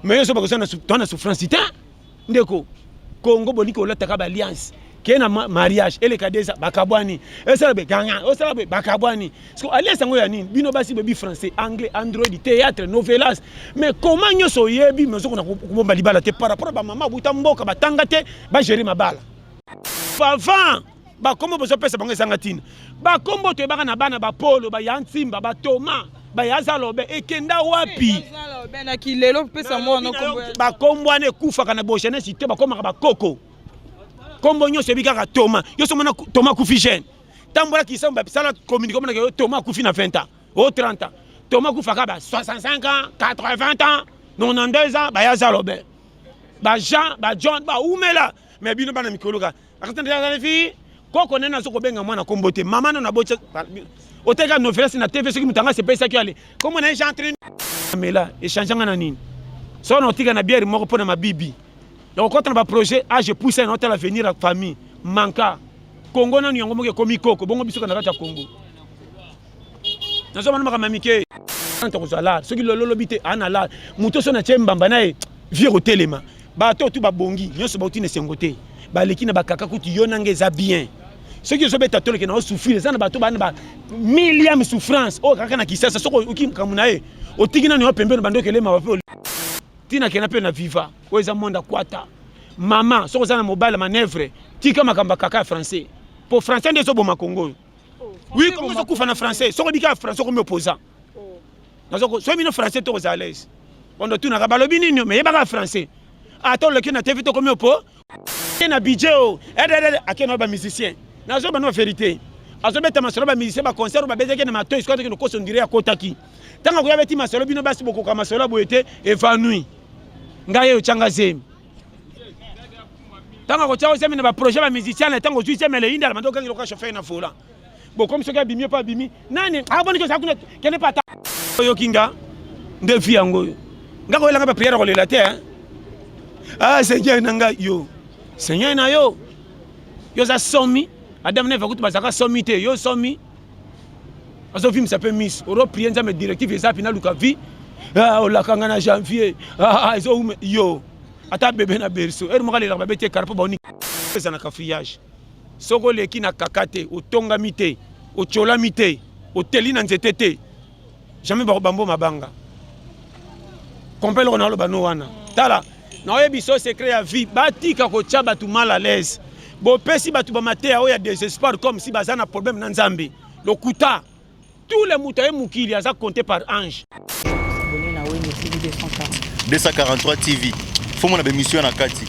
mais yo ba ko na souffrance ita ndeko Congo boniko la takaba alliance kena mariage ele kadeza bakabwani esala be ganga osala be bakabwani parce que alliance ngo ya nini bino basi bebi français anglais android théâtre novelas mais comment nyoso yebi mezo na kubomba libala te par rapport ba mama buta mboka batanga te ba gérer mabala avant ba kombo bozo pesa bango ezanga tina ba kombo to baka na bana ba polo ba yantimba ba toma ba yazalobe ekenda wapi yazalobe na kilelo pesa mwana kombo ba kombo ane kufa kana bo jeunesse te ba komaka ba koko kombo nyonso ebikaka toma yo so mona toma kufi jeune tambola kisamba sala communiquer mona yo toma kufi na 20 ans au 30 ans toma kufa ka ba 65 ans 80 ans 92 ans ba yazalobe ba Jean ba John ba umela mais bino bana mikoloka akatanda les filles koko nena soko benga mwana kombote mama na bocha oteka novelas na TV soki mutanga se pesa ki ale comment na j'entraîne mais là échangeanga na nini so na otika na bière moko pona mabibi donc quand on a un projet je pousse un hôtel à venir à la famille manka Congo na nyongo moke komi koko bongo biso kana kata Congo nazo manama mamike anta kozala soki lolo bité ana la muto so na tshembamba na vie rotelema ba to tu ba bongi nyonso ba utine sengote ba leki na bakaka kuti yonanga eza bien soki zo beta toleke na souffrir ça na bato ba na millième souffrance o kaka na kisasa soko uki kamuna e otiki na ni opembe no bando kelema ba pe tina kena pe na viva o eza monde kwata mama soko za na mobile manœuvre tika makamba kaka français pour français ndezo boma Congo oui Congo so kufa na français soko bika français comme opposant nazoko so mino français to za l'aise on doit tout na balobi nini mais yeba ka français attends le kena TV to comme oppo na budget o akena ba musicien nazo ba no vérité azo beta masolo ba musicien ba concert ba bezeke na mato isko to ko sondire akotaki tanga ko yabeti masolo bino basi boko ka masolo boete évanoui ngaye uchanga zemi tanga ko chao zemi na ba projet ba musicien na tango tuise mele inda mando kangi loka chauffeur na fola bon comme ce gars bimi pas bimi nani aboni ko sakuna kene pata yo kinga ndefi yango ngako elanga ba prière ko lela te seigneur nanga yo seigneur na yo za somi adam ne va kutu bazaka somi te yo somi azo film ça peut miss oro prier nzambe directive eza pina luka vi olakanga na janvier ezo yo ata bébé na berceau mo kale la babete karpo ba oni pesa na cafouillage soko leki na kakate otonga mité ochola mité oteli na nzete te jamais ba bambo mabanga compel ronaldo bano wana tala na oyebi so secret ya vie batika ko tcha batu mal à l'aise bo pesi batu ba matea o ya désespoir comme si bazana problème na nzambe lokuta tous les moutayé mukili aza compté par ange 243 TV faut mon émission na kati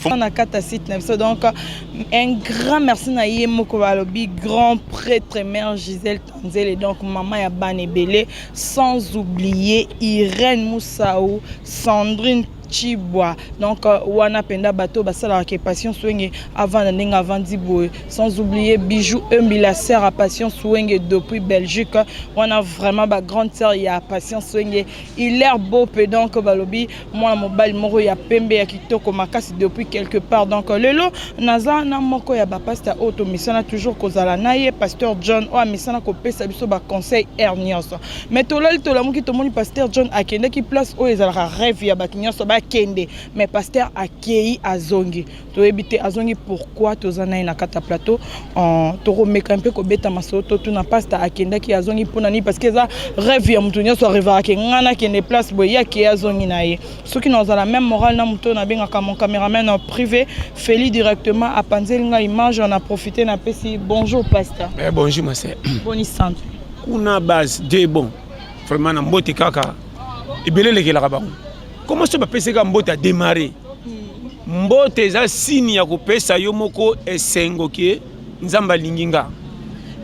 on a 4 sites donc un grand merci na yemoko balobi grand prêtre mère Gisèle Tanzele donc maman ya Banebele sans oublier Irène Moussaou Sandrine Chibwa donc wana penda bato basala ke passion soigne avant ndinga avant dibo sans oublier Bijou Mbila sœur à passion soigne depuis Belgique wana vraiment ba grande sœur ya passion soigne il l'air beau peu donc balobi moi mobile moro ya pembe ya kitoko makasi depuis quelque part donc lelo naza na moko ya ba pasteur auto misana toujours kozala naye pasteur John o misana ko pesa biso ba conseil hernios mais tolali tolamuki tomoni pasteur John akende ki place o ezala rêve ya bakinyoso kende mais pasteur akei azongi to ebité azongi pourquoi tozana na kata plateau to remeka un peu ko beta masoto to na pasteur akenda ki azongi pona ni parce que ça rêve ya mutu nyoso arriva ke ngana kende place boya ki azongi na ye soki nous a la même morale na mutu na benga mon caméraman en privé Feli directement à panzelinga image on a profité na pesi bonjour pasteur bonjour ma sœur bonne santé kuna base de bon vraiment na mbote kaka ibelele ke la kabango. Comment ça va passer quand Mbote a démarré? Mbote est signe ya kopesa yo moko esengo ke nzamba linginga.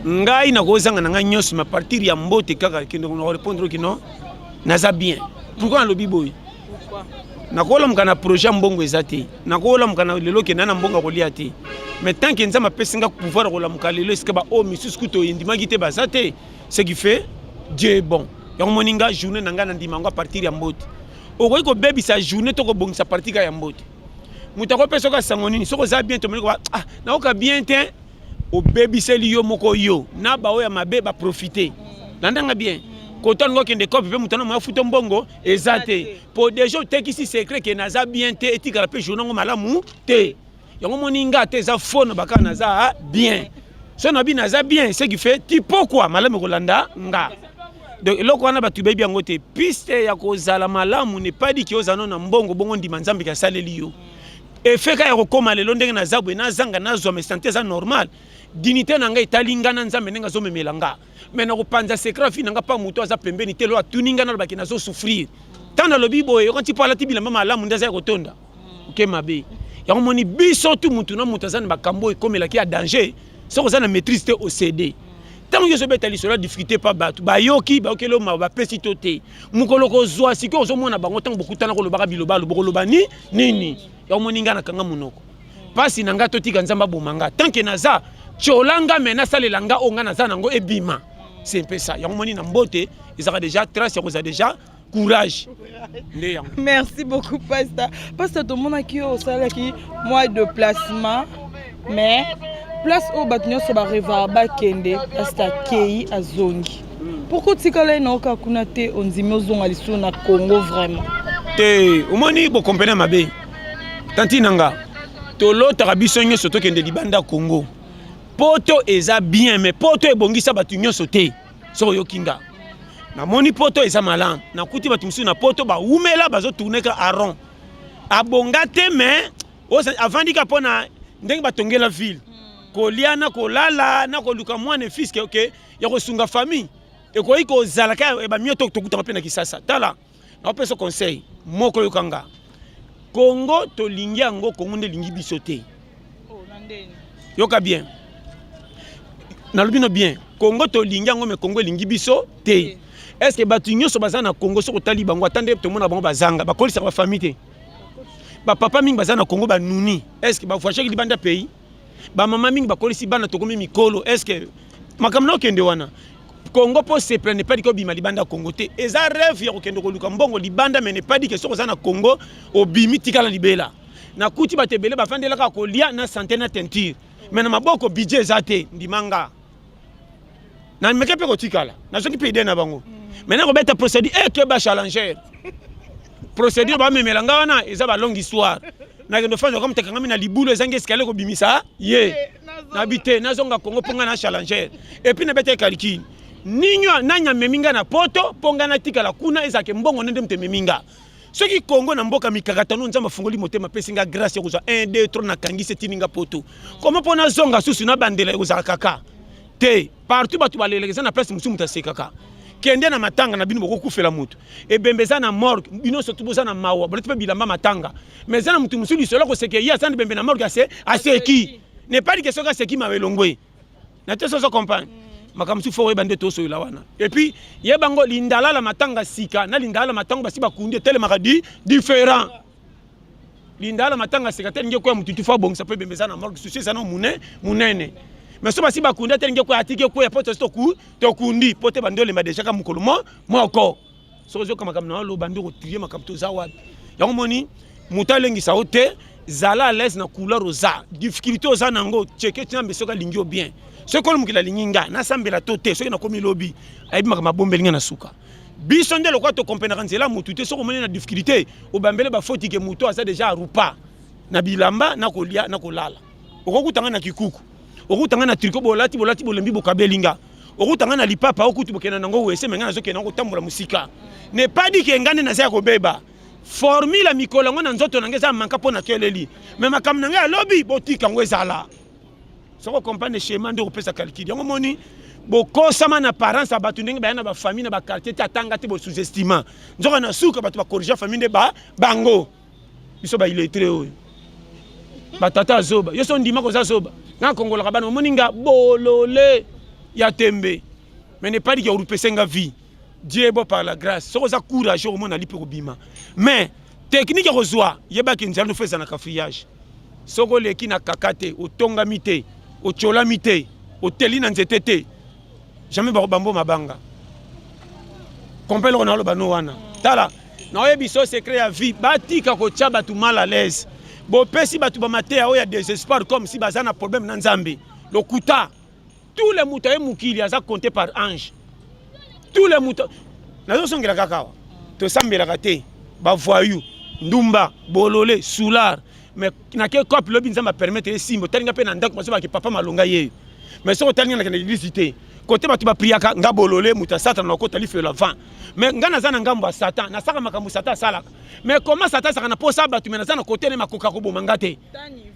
Ngai na kozanga na nyonso ma partir ya Mbote kaka kendo na répondre que non naza bien. Pourquoi lobi boy? Pourquoi? Na kola mkana projet mbongo ezate. Na kola mkana lelo ke nana mbongo kolia te. Mais tant que nzamba pesinga pouvoir kola mkalelo eske ba o misus kuto indima gite bazate. Ce qui fait Dieu est bon. Ya moninga journée nanga na ndima ngo partir ya Mbote. Okoyi ko baby sa journée to ko bongisa parti ka ya Mbote mutako peso ka sangoni soko za bien to moni ko na oka bien te o baby seli yo moko yo na ba o ya mabe ba profiter nandanga bien Quand on a des copies, on a fait un bongo, exacté. Pour des gens qui sont secrets, qui n'ont bien été, et qui ont fait journal malamu, te. Yango moninga te za phone baka naza bien. So na bi naza bien, ce qui fait tu pourquoi malamu kolanda nga. Donc loko wana batu bebi yango te piste ya kozala malamu n'est pas dit que ozano na mbongo bongo ndima nzambe ka saleli yo. Et fait ka ya koma lelo ndenge na zabwe na zanga na zo mais santé za normal. Dignité na nga italinga na nzambe nga zo memelanga. Mais na kopanza secret fi nga pa muto aza pembeni te lo atuninga na baki na zo souffrir. Tana lobi boye quand tu parles ti bilamba malamu ndaza ya kotonda. OK mabe. Ya moni biso tout mutu na mutazana bakambo ekomela ki ya danger. So kozana maîtrise te au CD. Tant que je vais t'aller sur la difficulté pas battu. Ba yoki ba okelo ma ba pesito te. Mukolo ko zwa siko zo mona bango tant beaucoup tana ko lobaka biloba lo ni nini. Ya moni nga na kanga munoko. Pasi nanga totika nzamba bomanga. Tant que naza cholanga mena salelanga onga naza nango ebima. C'est un peu ça. Ya moni na mbote, ils ont déjà trace, ils ont déjà courage. Merci beaucoup, Pasteur. Pasteur, tout le monde qui est au salaire qui mois de placement, mais place au bâtiment sur la rive à Kende, Pasteur Kei à Zongi. Pourquoi tu as dit que tu on dit que na Congo vraiment? Te, au moins ni bo comprendre ma bé. Tanti nanga. Tolo tarabisonye soto Kende libanda Congo. Poto eza bien mais poto ebongisa batu nyonso te. So yokinga. Na moni poto eza malam. Na kuti batu musu na poto ba umela bazo tourner ka aron. Abongate mais avant dika pona ndenge batonge la ville. Koliana kolala na koluka mwana fils ke OK ya kosunga famille. Et ko iko zalaka e ba mioto tokuta pe na Kisasa. Tala. Na peso conseil moko yokanga. Congo to lingi yango Congo nde lingi biso te. Oh nandeni. Yoka bien. Na lubino bien. Congo to lingi yango me Congo lingi biso te. Est-ce que batu nyoso bazana Congo so kotali bango attendez to mona bango bazanga ba kolisa ba famille te. Ba papa mingi bazana Congo ba nuni. Est-ce que ba voyager ki banda pays? Ba mama mingi ba kolisi bana to komi mikolo. Est-ce que makamna okende wana? Congo po se prenne pas diko bima libanda Congo te. Eza rêve ya kokende ko luka mbongo libanda mais ne pas dit que so kozana Congo obimi tikala libela. Na kuti ba tebele ba fandela ka kolia na santé na teinture. Mais na maboko budget zate ndimanga. Na mekepe ko tikala. Na soki pe na bango. Maintenant ko beta procédure que ba challenger. Procédure ba memelanga wana eza ba longue histoire. Na kendo fazo comme tekanga na libulo ezange escalier ko bimisa ye. Na bité na zonga Congo ponga na challenger. Et puis na beta calcul. Ninyo nanya meminga na poto ponga na tikala kuna ezake mbongo nende mte meminga. Ce qui Congo na mboka mikakatano nzamba fungoli motema pesinga grâce ya kuza 1 2 3 na kangise tininga poto. Comment pona zonga susu na bandela kuza kaka. Te partout batu balelekeza na place musu mutasekaka. Kende na matanga na bino boko kufela mutu. E bembeza na morgue bino sotu boza na mawa. Bolete pe bilamba matanga. Mais za na mutu musu lisolo ko seke ya sande bembe na morgue ase qui. Ne pas dire que soka seki mawelongwe. Na te so comprendre. Makamsu fo bande to so wana. Et puis yebango lindala la matanga sika na lindala matanga basi bakunde tele makadi différent. Lindala matanga sika tele ngeko mutu fo bongisa pe bembeza na morgue susi sana munene. Mais so basi bakunde tele ngeko atike ko ya poto stoku to kundi pote bandole ma déjà ka mukolo moko. So zo kama kamna lo bande ko trier makamto za wapi. Yango moni mutalengi sa hote zala les na couleur rosa. Difficulté oza nango cheke tina besoka lingio bien. Ce qu'on m'a dit l'inga, na sambela tote, ce qui n'a commis lobby, aïe ma bombe l'inga na suka. Bisonde le quoi te comprendre c'est là moutoute, ce qu'on m'a dit difficulté, au bambele ba faute que mouto a ça déjà rupa, na bilamba na kolia na kolala. Au routanga na kikuku, au routanga na tricot bolati bolembi bokabelinga, au routanga na lipapa au kutu bokena nango wese menga na zoke nango tambola musika. Ne pas dit que ngane na za ko beba. Formule la mikola ngona nzoto nangeza manka pona keleli. Mais makam nanga lobby botika ngwezala. Si on comprend le schéma de repérer sa calcul, on moni beaucoup ça man apparence abatu ndenge ba na ba famille na ba quartier tatanga te bo sous-estimant. Nzoka na suka batu ba corriger famille de ba bango. Biso ba illettré o. Ba tata zoba, yo so ndima ko za zoba. Na kongola ka bana moninga bolole ya tembe. Mais ne pas dire que repérer nga vie. Dieu est bon par la grâce. So za courage au monde ali pour bima. Mais technique ko zoa, yeba ki nzalo fait na kafriage. Soko leki na kakate, o tonga mite. Au cholamite, au telina nzetete, jamais bambo mabanga. Compel on a le bano wana. Tala, na oye biso secret ya vie, batika ko tia batu mal à l'aise. Bo pesi batu ba maté o ya désespoir comme si bazana problème na Nzambe. Le kuta, tous les moutaye mukili aza compté par ange. Tous les moutaye nazo songela kaka to sambela te ba voyou ndumba bolole soulard mais na ke cop lobi nzamba permettre simbo talinga pe na ndako maso ba ke papa malonga ye mais so talinga na l'électricité côté batu ba priaka nga bolole muta satan na kota life la vent mais nga naza na ngambo ya satan na saka makambo satan salaka mais comment satan saka na posa batu mais naza na côté ne makoka ko bomanga te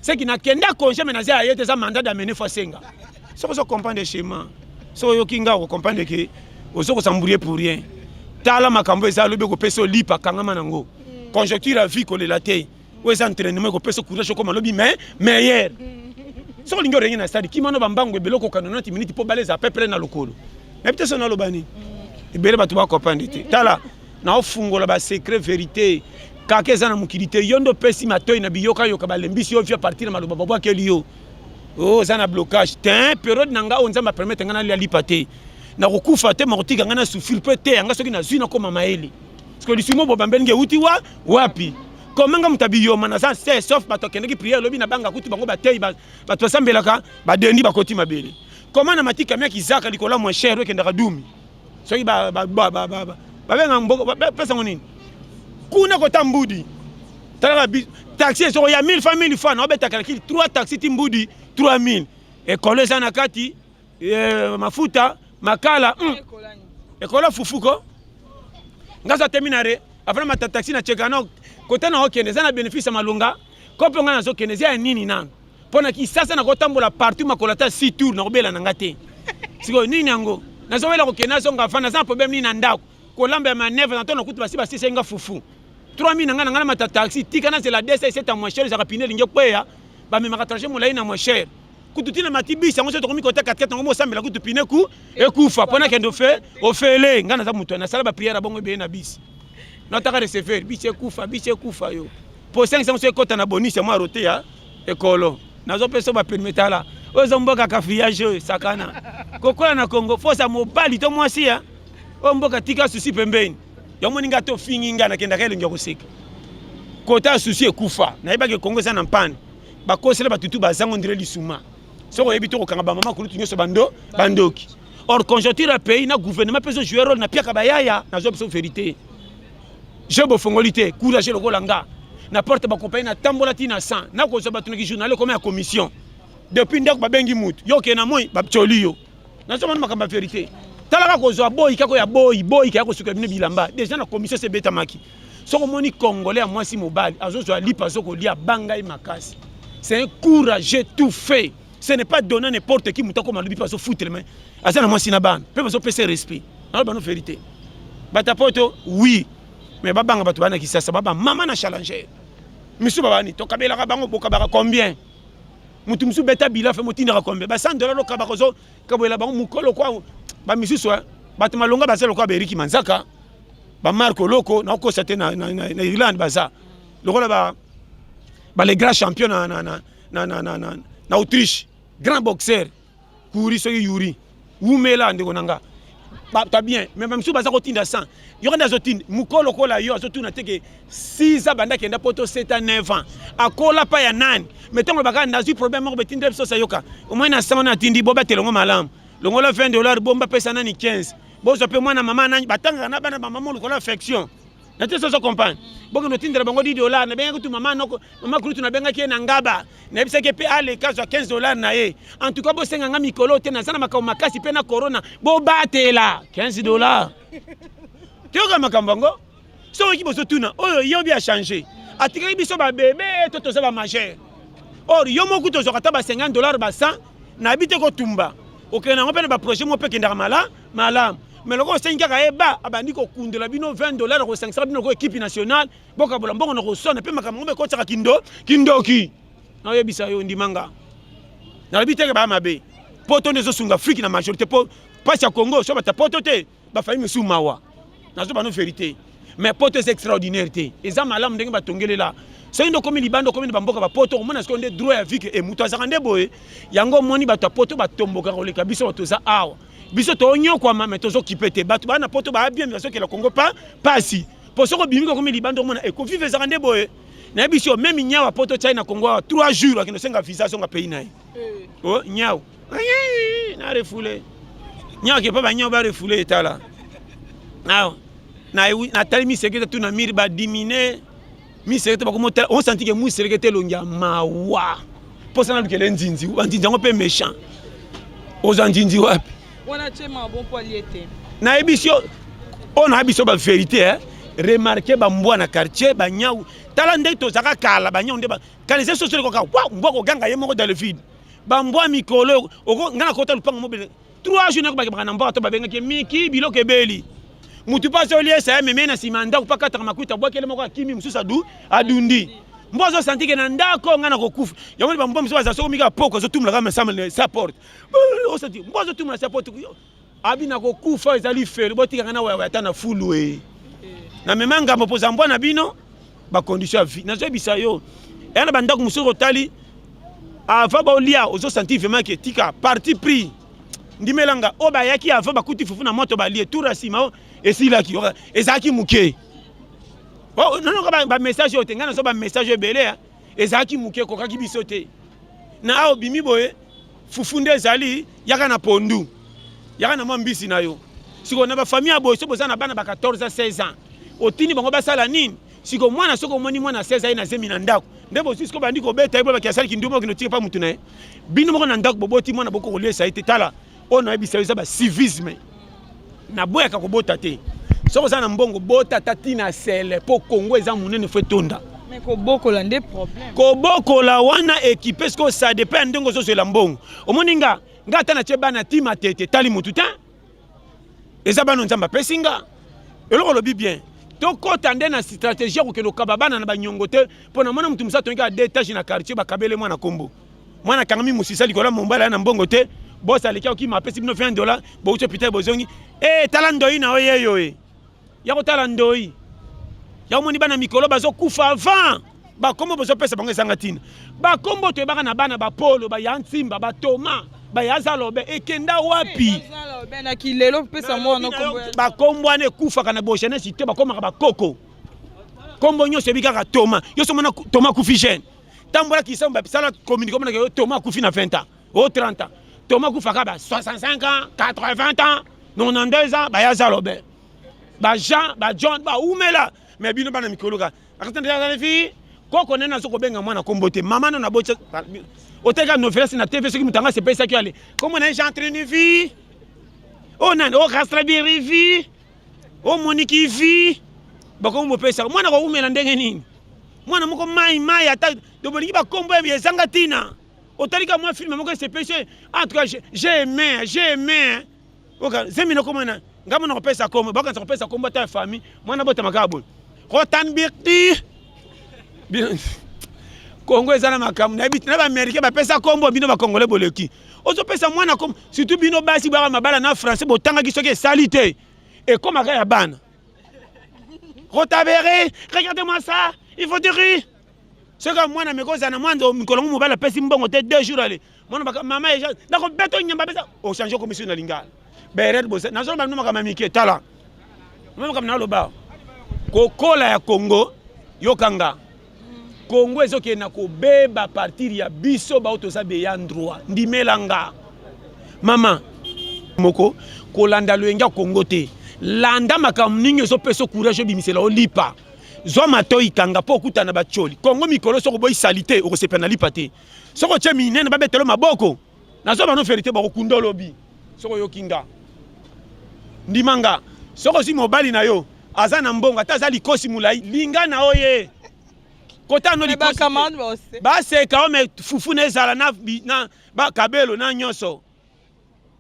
c'est qui na kenda congé mais naza ayete za mandat d'amener fasenga so ko comprendre schéma so yo kinga ko comprendre que ozo ko sambouiller pour rien tala makambo eza lobi ko peso lipa kangama nango conjoncture à vie ko le laté ou eza entraînement ko peso courage comme lobi mais meilleur so lingo rien na stade kimano bambango beloko ka 90 minutes po baleza à peu près na lokolo na peut-être so na lobani ebele batu ba comprendre te tala na ofungola ba secret vérité kaka eza na mukilité yondo pesi matoyi na biyoka yoka balembisi yo via partir na loba bwa kelio oh ça na blocage tin période nanga onza ma permettre ngana lipa te na kokufa te makotika ngana souffrir pe te anga soki na zui na koma maeli parce que lisimo bo bambenge uti wa wapi komanga mutabiyo mana ça c'est sauf bato kendeki prière lobi na banga kuti bango batei bato sambelaka ba dendi bakoti mabele comment na matika mia kizaka likola moins cher we kendaka dumi soki ba benga mboko pesa ngonini kuna kota mbudi tala taxi so ya 1000 famille fois na obeta kalaki 3 taxi timbudi 3000 ekole sana kati mafuta makala ekola fufuko ngaza terminare après ma taxi na chekano kota na okende za na bénéfice malunga kopo ngana zo kende za nini nana pona ki sasa na kotambola partout makolata 6 tours na obela na ngate siko nini yango na zo wela ko kena so ngafana za problème ni na ndako ko lamba ya manevre na tona kutu basi basi senga fufu 3000 ngana ngana mata taxi tika na c'est la DC c'est à moins cher za rapine linge kweya ba me makatraje mulai na moins cher kututina matibisa ngo to komi kota 4 ngo sambela kutupine ku ekufa pona kendo fe ofele ngana za mutu na sala ba prière bongo be na bisi na taka recevoir bisi ekufa yo po 500 so kota na bonus moi roté ya ekolo nazo peso ba permettre la ozo mboka kafiage sakana kokola na Congo fosa mobali to mwasi ya o mboka tika susi pembeni ya moninga to finginga na kenda kele ngoko sika kota susi ekufa na yeba ke Congo sana mpane ba kosela batutu bazango ndire lisuma soko yebito ko kanga ba mama kulutu nyoso bandoki or conjoncture à pays na gouvernement peso jouer rôle na piaka bayaya na zo peso vérité je bo fongolité courage le kolanga na porte ba compagnie na tambola tina 100 na ko zo batunaki journal comme ya commission depuis ndako ba bengi mutu yo ke na moi ba pcholi yo na zo makamba vérité talaka ko zo boy kako ya boy kako suka bine bilamba déjà na commission c'est beta maki soko moni congolais à moi si mobile azo zo lipa soko lia banga makasi c'est un courage tout fait ce n'est pas donner n'importe qui mutako malubi pas so foutre mais azana moi si na ban peut pas passer respect na ba no vérité batapoto oui mais babanga batu bana ki sasa baba mama na challenger misu baba ni to kabela ka bango boka baka combien mutu misu beta bila fe motinera combien ba $100 lo ka bako zo kabela bango mukolo kwa ba misu so batu malonga ba selo kwa beriki manzaka ba Marco Loko na ko sate na Irlande baza lokola ba les grands champions na Autriche grand boxeur Kouri so Yuri Wumela ndeko nanga ta bien mais même si baza ko tinda 100 yoko ndazo tinda mukolo kola yo azo tuna teke 6 abanda kenda poto 7 à 9 ans akola pa ya nani metongo baka ndazu problème mo betinde so sayoka au moins na 100 na tindi boba telongo malamu longo la $20 bomba pesa nani 15 bozo pe mwana mama nani batanga na bana mama mo lokola affection na te so comprendre boko no tindira bango $10 na benga tu mama noko mama kulutu na benga ki na ngaba na bisa ke pe ale kazo $15 na ye en tout cas bo senga nga mikolo te na sana makao makasi pe na corona bo batela $15 tioka makambango so ki bozo tuna oyo yo bi a changer atika biso ba bébé toto za ba majeur or yo mo kuto zo kata ba $50 ba 100 na bite ko tumba okena ngopena ba projet mo pe kendaka malam mais le gros 5 ka eba abandi ko kundela bino $20 ko 500 bino ko équipe nationale boka bola mbongo ko sona pe makambo be ko tsaka kindoki na yebisa yo ndimanga na bite ka ba mabe poto nezo sunga Afrique na majorité po pas ya Congo so bata poto te ba fayi mesu mawa na zo ba no vérité mais poto c'est extraordinaire te eza malam ndenge batongelela c'est ndo comme libando comme bamboka ba poto mona ce qu'on est droit à vie que muto azakande boye yango moni bato poto batomboka koleka biso bato za awa biso to nyokwa mama tozo kipete bato bana poto ba bien biso ke la Congo pas si pour ce que bimiko comme libando mona e ko vive zakande boye na biso même nyawa poto China Congo 3 jours akino senga visa songa pays na oh nyaw na refoulé nyawa ke pa ba nyawa ba refoulé etala ah na tali misekete tu na miri ba diminuer misekete ba ko on senti que misekete longia mawa pour ça na lukele nzinzi ngo pe méchant aux nzinzi wapi wana chema bon poiliete na ebisio on a biso ba vérité hein remarquer ba mbwa na quartier ba nyau tala ndé to zaka kala ba nyau ndé ba kalize sosole ko ka wa mbwa ko ganga ye moko dans le vide ba mbwa mikolo oko ngana kota lupango mobile 3 jours na ko ba na mbwa to ba benga ke miki biloko ebeli mutu pas olie ça meme na simanda ko pa kata makuta bwa kele moko akimi mususa adundi mbwa zo senti ke na ndako ngana ko kufa yango ba mbwa mususa za so mika poko zo tumla kama samle sa porte o senti mbwa zo tumla sa porte abina ko kufa ezali fele botika ngana wa tana fulu na meme ngambo poza mbwa na bino ba condition à vie na zo bisa yo yana bandako musuko tali ava ba olia ozo senti vraiment que tika parti pris ndimelanga oba yaki ava ba kuti fufu na moto ba lie tour asima esila ki ezaki muke oh non ba message otengana so ba message belé ezaki muke ko kaki bisote na ao bimi boye fufu nde ezali yaka na pondu yaka na mbisi na yo siko na ba famille boye so bozana bana ba 14 16 ans otini bango basala nini siko mwana soko moni mwana 16 ans na zemi na ndako ndebo siko bandi ko beta ibo ba kiasali kindumo kinotika pa mutu na bino moko na ndako boboti mwana boko kolesa ite tala on a bisa ba civisme na boya ka kobota te soko sana mbongo bota tatina sele po Congo eza munene fe tonda mais ko bokola ndé problème ko bokola wana équipe ce que ça dépend ndongo zo la mbongo omoninga ngata na cheba na tima tete tali mutu ta eza bano nzamba pesinga eloko lobi bien to kota ndé na stratégie ko keno kababana na banyongo te pona mona mutu musa tonga détage na quartier ba kabele mwana kombo mwana kangami musisa likola mombala na mbongo te boss aleki oki ma pesi bino $20 bo uche pita bozongi tala ndoi na oyeyo ya ko tala ndoi ya moni bana mikolo bazo kufa avant ba kombo bozo pesa bango ezanga tina ba kombo to ebaka na bana ba polo ba yantimba ba toma ba yazalobe ekenda wapi yazalobe na kilelo pesa mwana kombo ba kombo ane kufa kana boshene site ba komaka ba koko kombo nyo sebika ka toma yo so mona toma kufi jeune tambola kisamba sala communique mona ke toma kufi na 20 ans au 30 ans Thomas Koufaka, 65 ans, 80 ans, 92 ans, bah yazalobe. Bah Jean, bah John, bah Oumela. Mais bino bana mikologa. Akatende ya les filles, ko connaît na soko benga mwana kombote. Maman na bocha. Oteka no frère na TV ce qui mutanga c'est pas ça qui aller. Comment on est en train de vie? Oh nan, oh Castrabiri vie. Oh Monique vie. Ba ko mo pesa. Mwana ko Oumela ndenge nini? Mwana moko mai ata do boli ba kombo ya zanga tina. Autalika moi film moko c'est péché. En tout cas j'ai aimé. OK, zemino comment na ngamo na pesa kombo, ba kan pesa kombo ta famille, moi na bota makabo. Rotan birti. Congo ezana makamu na bit na ba Américain ba pesa kombo bino ba Congolais boleki. Ozo pesa mwana comme surtout bino basi ba mabala na français botanga kisoke salité. Et comme ya bana. Rotabere, regardez-moi ça, il faut dire c'est comme moi, je suis en train de me faire 2 jours. Maman, je suis en train de changer commission de Lingal. Je suis en train de me faire Kokola Congo, Yokanga. Congo est OK na ko beba partir ya biso ba oto sabe ya droit. Ndimelanga. Maman, moko ko landa loenga Congo te. Landa makamninyo so peso courage bimisela olipa. Zoma toi kanga po kutana ba choli. Congo mikolo soko boy salité o se penali pate. Soko che minene ba betelo maboko. Na zoma no ferité ba kunda lobi. Soko yokinga. Ndimanga. Soko si mobali na yo. Azana mbonga tazali kosi mulai linga na oye. Kota no likosi. Ba se ka o me fufu ne zala na ba kabelo na nyoso.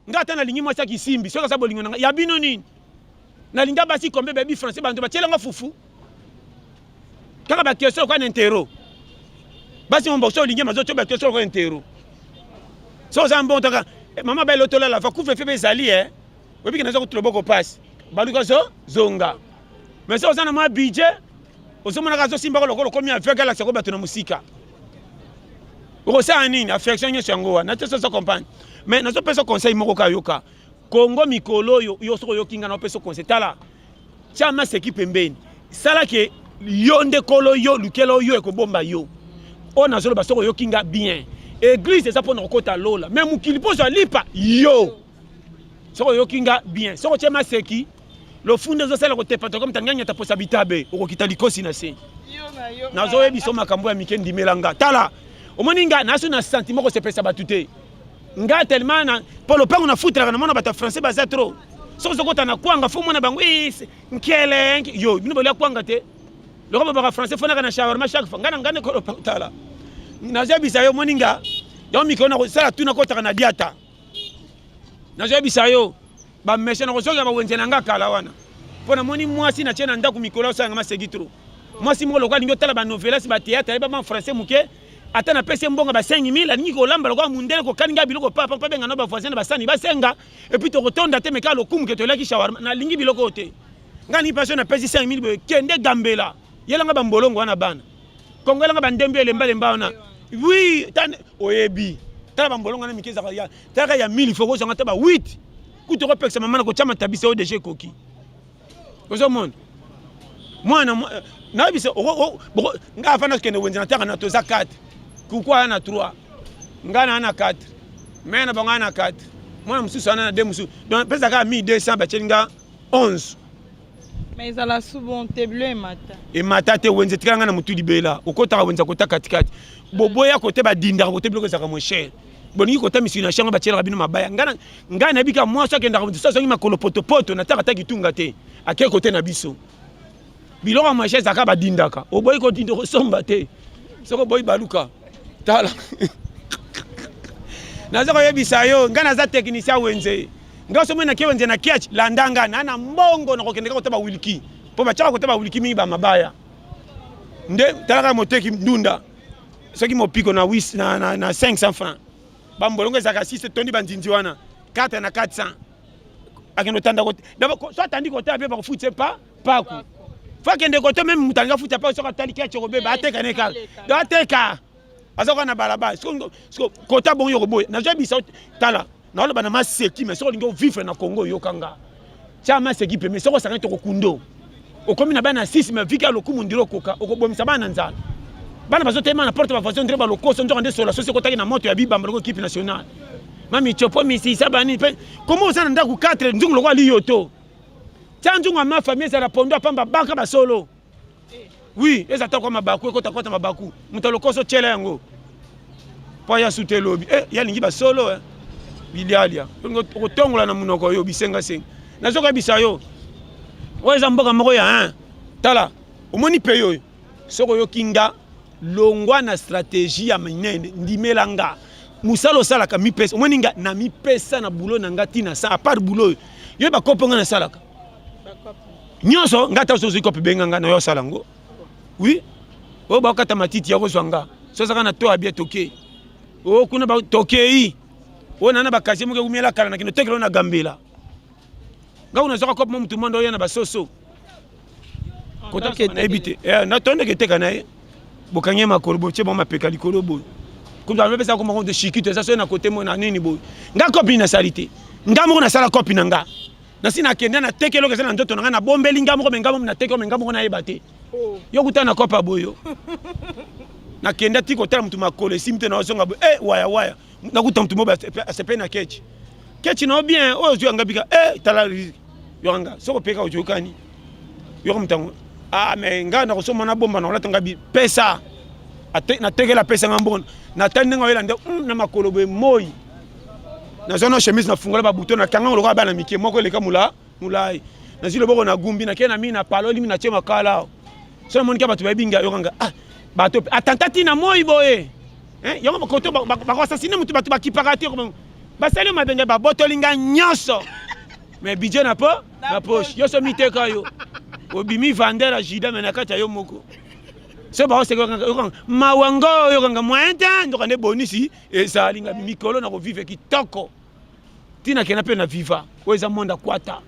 Ngata na lingi mo sa kisimbi. Soko sa bolingo na ya bino nini. Na linga basi kombe baby français ba ndo ba tielenga fufu. Quand on a question quoi n'intero, basi on bosse au ligne mazo tu as question quoi intero. So ça bon taka maman belle autola la fa couvre fait bezali oui puis que nous avons beaucoup passe. Baluka zo zonga. Mais ça on a un budget. On se mona kazo simba ko komi avec la sako bato na musika. Ko ça nini affection nyo changoa na te so comprendre. Mais nazo pesa conseil moko ka yoka. Congo mikolo yo so yokinga na pesa conseil tala. Chama s'équipe mbeni. Sala ke yonde kolo yo lukelo yo ekobomba yo ona zolo basoko yo kinga bien église eza pona kokota lola même mukili pozo lipa yo soko yo kinga bien soko chema seki le fond de ça la côté pas comme tanganya ta posa bitabe o kita likosi na se nazo yebiso makambo ya mikendi melanga tala o moninga naso na sentiment ko se pesa batute nga tellement na pour le pango na foutre na mona bata français baza trop so kota na kwanga fo mona bango nkele yo bino bali kwanga te le ko ba français fo na kana shawarma chaque fois ngana ko tala nazo yebisa yo moninga yo mikona ko sala tuna kota na diata nazo yebisa yo ba mesha na kosoka ba wenzena nga kala wana pona moni mwasi na chena ndaku mikolo sanga masegi trop mwasi mo lokwa lingo tala ba novelas ba théâtre ba français muke ata na pese mbonga ba 5000 alingi ko lamba lokwa mundele ko kaninga biloko papa benga no ba voisin ba sani ba senga et puis to rotonda te meka lokumu ke to laki shawarma na lingi biloko te ngani personne na pese 5000 be kende gambela yela nga ba mbolongo wana bana kongola nga ba ndembe lemba wana oui tan oyebi tala ba mbolongo na mikeza ya tala ya 1000 faut ko sanga ta ba 8 kuto ko peksa mama na ko chama tabisa o DG koki kozo mon mwana na bisa nga afana kene wenzana taka na toza 4 kukwa na 3 ngana na 4 mena banga na 4 mwana mususu ana na 2 mususu donc pesa ka 1200 ba chelinga 11 mais à la soubonté bleu et mata te wenze tikanga na mutu libela okota wenza kota katikati boboya kote ba dinda kote bloko za mo cher boni ko tamisi na shanga bachela bino mabaya ngana bika mwasa kenda ko so ngi makolo poto na taka taki tunga te ake kote na biso biloko ma chaise aka badindaka oboyi ko dindo ko somba te soko boyi baluka tala nazo ko yebisa yo ngana za technicien wenze ngaso mena ke wenze na kiach landanga na mbongo na ko kende ko taba wiliki po bachaka ko taba wiliki mi ba mabaya nde tala moteki ndunda soki mopiko na 500 francs bambolongo ezaka 6 toni bandinzi wana 4 na 400 akeno tanda ko d'abord so atandi ko ta be ba foot pas ku fa kende ko to même mutanga foot pas so ka tali ka choko be ba teka ne ka do teka azoko na balaba so ko ta bon yo boy na jabi so tala na lo bana maseki mais so lingo vivre na Congo yo kanga cha maseki pe mais so ko sanga to ko kundo o komi na bana 6 mais vika lo kumundiro koka o ko bomisa bana nzala bana bazo tema na porte ba voisin ndreba lo koso ndonde so la société ko taki na moto ya bibamba lo équipe nationale mami chopo misi sabani pe comment ça nda ku 4 ndungu lo kwa liyoto chanjungu ma famille ça rapondo pamba baka ba solo oui eza ta kwa mabaku ko ta kota mabaku mutalo koso chela yango pa ya sutelobi ya lingi ba solo bilialia ko tongola na munoko yo bisenga senga nazoka bisayo weza mboka moko ya tala omoni pe yo soko yo kinga longwa na stratégie ya minene ndimelanga musalo salaka mi pesa omoninga na mi pesa na boulot na ngati na sa à part boulot yo ba koponga na salaka nyonso ngata so ziko benga nga na yo salango oui o ba kata matiti ya kozwanga so saka na to abia toke o kuna ba tokei o nana ba kasi muke umela kala na kino tekelo na gambela nga una zaka kopo mtu mondo yana ba soso kota na ebite na tonde ke teka na bokanye makolo bo chebo mapeka likolo bo kumza no pesa ko mo de shikito ça so na côté mo na nini bo nga kopi na salite nga mo na sala kopi na nga na sina kenda na tekelo ke na ndoto na bombeli nga mo menga mo na tekelo menga mo na ebate yo kutana kopa boyo na kenda tiko tala mtu makolo simte na osonga bo waya na kuta mtu mo ba sepe na kechi no bien o zo nga bika tala yo nga soko peka o jokani yo mtango mais nga na kosoma na bomba na latanga bi pesa na tegela pesa ngambona na tande nga yelande na makolo be moyi na zono chemise na fungola ba bouton na kanga lokwa bana mike moko leka mulai na zilo boko na gumbi na kena mina palo limi na chema kala so monika batu babinga yo kanga bato atantati na moyi boye yo makoto ba ko assassiner mutu batu bakipakati ko ba sale mabenga ba botolinga nyoso mais budget na po na poche yo so miteka yo obimi vandera jida menakata yo moko so ba se ko mawango yo kanga mwenta ndo kande bonisi ezalinga mikolo na ko vivre kitoko tina kena pe na viva weza monda kwata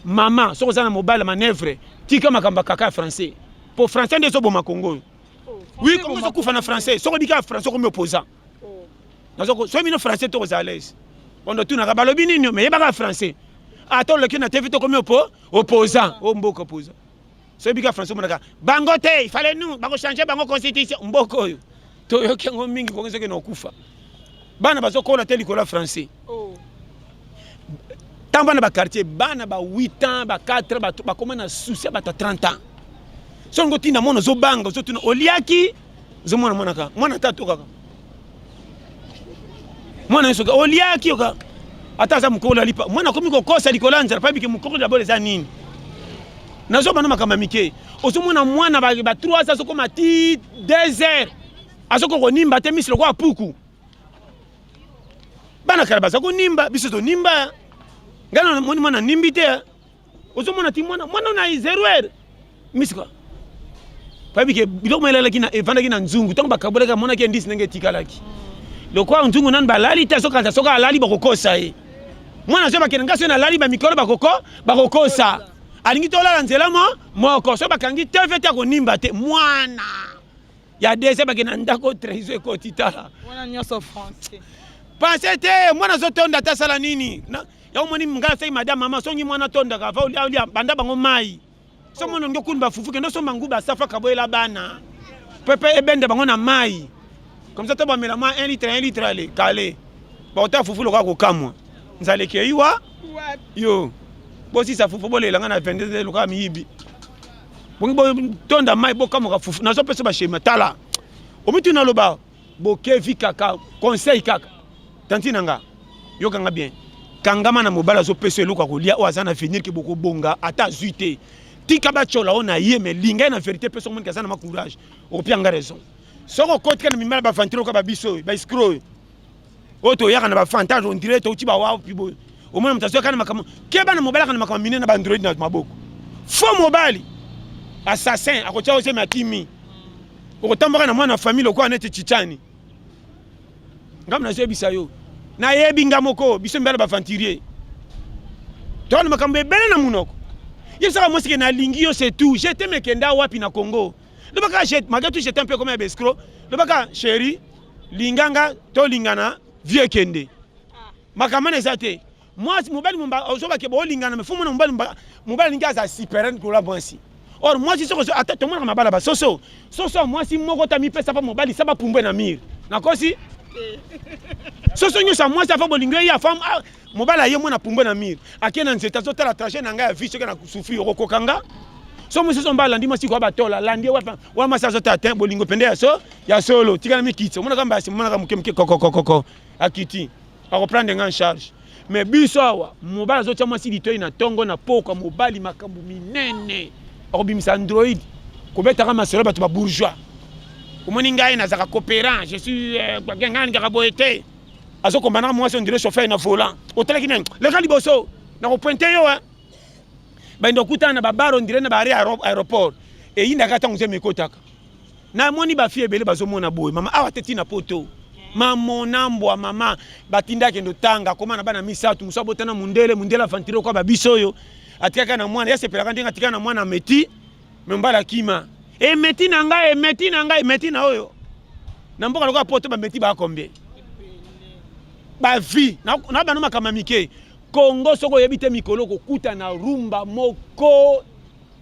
mama so ko sana mobile manœuvre tika makamba kaka français pour français ndeso bo makongo oui comment ça kufa na français so ko bika français ko mi opposant nazo so mi no français to à l'aise on doit tout na balobi nini mais yeba ka français attends le kina tv to ko mi opposant o mboko opposant so bika français monaka bango te il fallait nous bango changer bango constitution mboko yo to yo kengo mingi ko ngeze ke no kufa bana bazo ko na teli ko la français tant bana ba quartier bana ba 8 ans ba 4 ba comment na souci ba 30 ans so ngo tina mona zo banga zo tuna oliaki zo mona ka mona tatu kaka mona so oliaki oka ata za mukolo alipa mwana komi ko kosa likolanza pa biki mukolo la boleza nini nazo bana makamba mike ozo mwana ba 3 sa so koma ti 2 heures azoko ko nimba te misilo kwa puku bana kala ba ko nimba biso to nimba ngana mwana nimbi te ozo mwana ti mwana na 0 heures misiko pa biki biloko melela kina evanda kina nzungu tango bakaboleka mwana ke ndisi nenge tikalaki lokwa nzungu nan balali te soka alali bakokosa e mwana so bakena ngaso na lali ba mikolo bakokosa alingi tolala nzela moko so bakangi tv te ko nimba te mwana ya dese bakena ndako trésor ko titala mwana nyoso français pensez te mwana zo tonda ta sala nini ya omoni ngala sai madame mama songi mwana tonda ka va oli banda bango mai so mwana ngo kunba fufu kendo so manguba safa kaboela bana pepe ebende bango na mai comme ça to ba mela ma 1 litre ale kale ba ota fufu lo ka ko kamwa nzale ke iwa yo bosi sa fufu bolela ngana 22 lo ka miyibi bongi bo tonda mai bo kamwa fufu na so pesa ba shema tala omitu na loba bo kevi kaka conseil kaka tantina nga yo kanga bien kangama na mobala zo pesa lo ka ko lia o azana finir ke boko bonga ata zuite tika ba chola ona yeme linga na vérité pesa mon kazana ma courage o pianga raison soko kote kana mimala ba fantiro ka ba biso ba scroll oto yaka na ba fantage on dirait to tiba wa pibo o mona mtaso kana makama keba na mobala kana makama minene na ba android na maboko fo mobali assassin akocha ose matimi o kotamboka na mwana famille ko anete chichani ngam na sebisa yo na yebi ngamoko biso mbala ba fantirier to na makamba bele na munoko yebisa mo sike na lingi yo c'est tout j'étais mekenda wapi na Congo le baka jet magatu j'étais un peu comme un escroc le baka chéri linganga to lingana vieux kende makamane zate moi mobali mumba ozoba ke bo lingana me fumo na mobali linga za siperen ko la bonsi or moi si soko ata to mona mabala ba soso moi si moko ta mi pesa pa mobali saba pumbe na mir na kosi soso nyosa moi ça fa bolinga ya femme mobali ye mona pumbe na mir akena nzeta zo tala trajet na nga ya vie soki na souffrir ko kanga so mo so mbala ndima siko ba tola landi wa masa zo ta bolingo pende ya solo tika na mi kitso mona kamba si mona kamke koko akiti a reprendre en charge mais biso awa mobali zo chama si litoi na tongo na poko mobali makambu minene obimisa android ko betaka masolo bato ba bourgeois omoni ngai na zaka coopérant je suis ngani ka boete azo kombana moi on dirait chauffeur na volant otala kinen le kali boso na ko pointer yo ba ndo kutana ba baro ndire na ba aéroport e yinda kata ngze mikotaka na moni ba fie bele bazo mona boy mama awa teti na poto mama nambo mama batinda kendo tanga koma na bana misatu musabo tana mundela fantiro kwa babiso yo atikaka na mwana yase pelaka ndinga atikaka na mwana meti membala kima meti na ngai meti na oyo na mboka lokwa poto ba meti ba kombe ba vi na bana makama mike Congo soko yebite mikolo ko kuta na rumba moko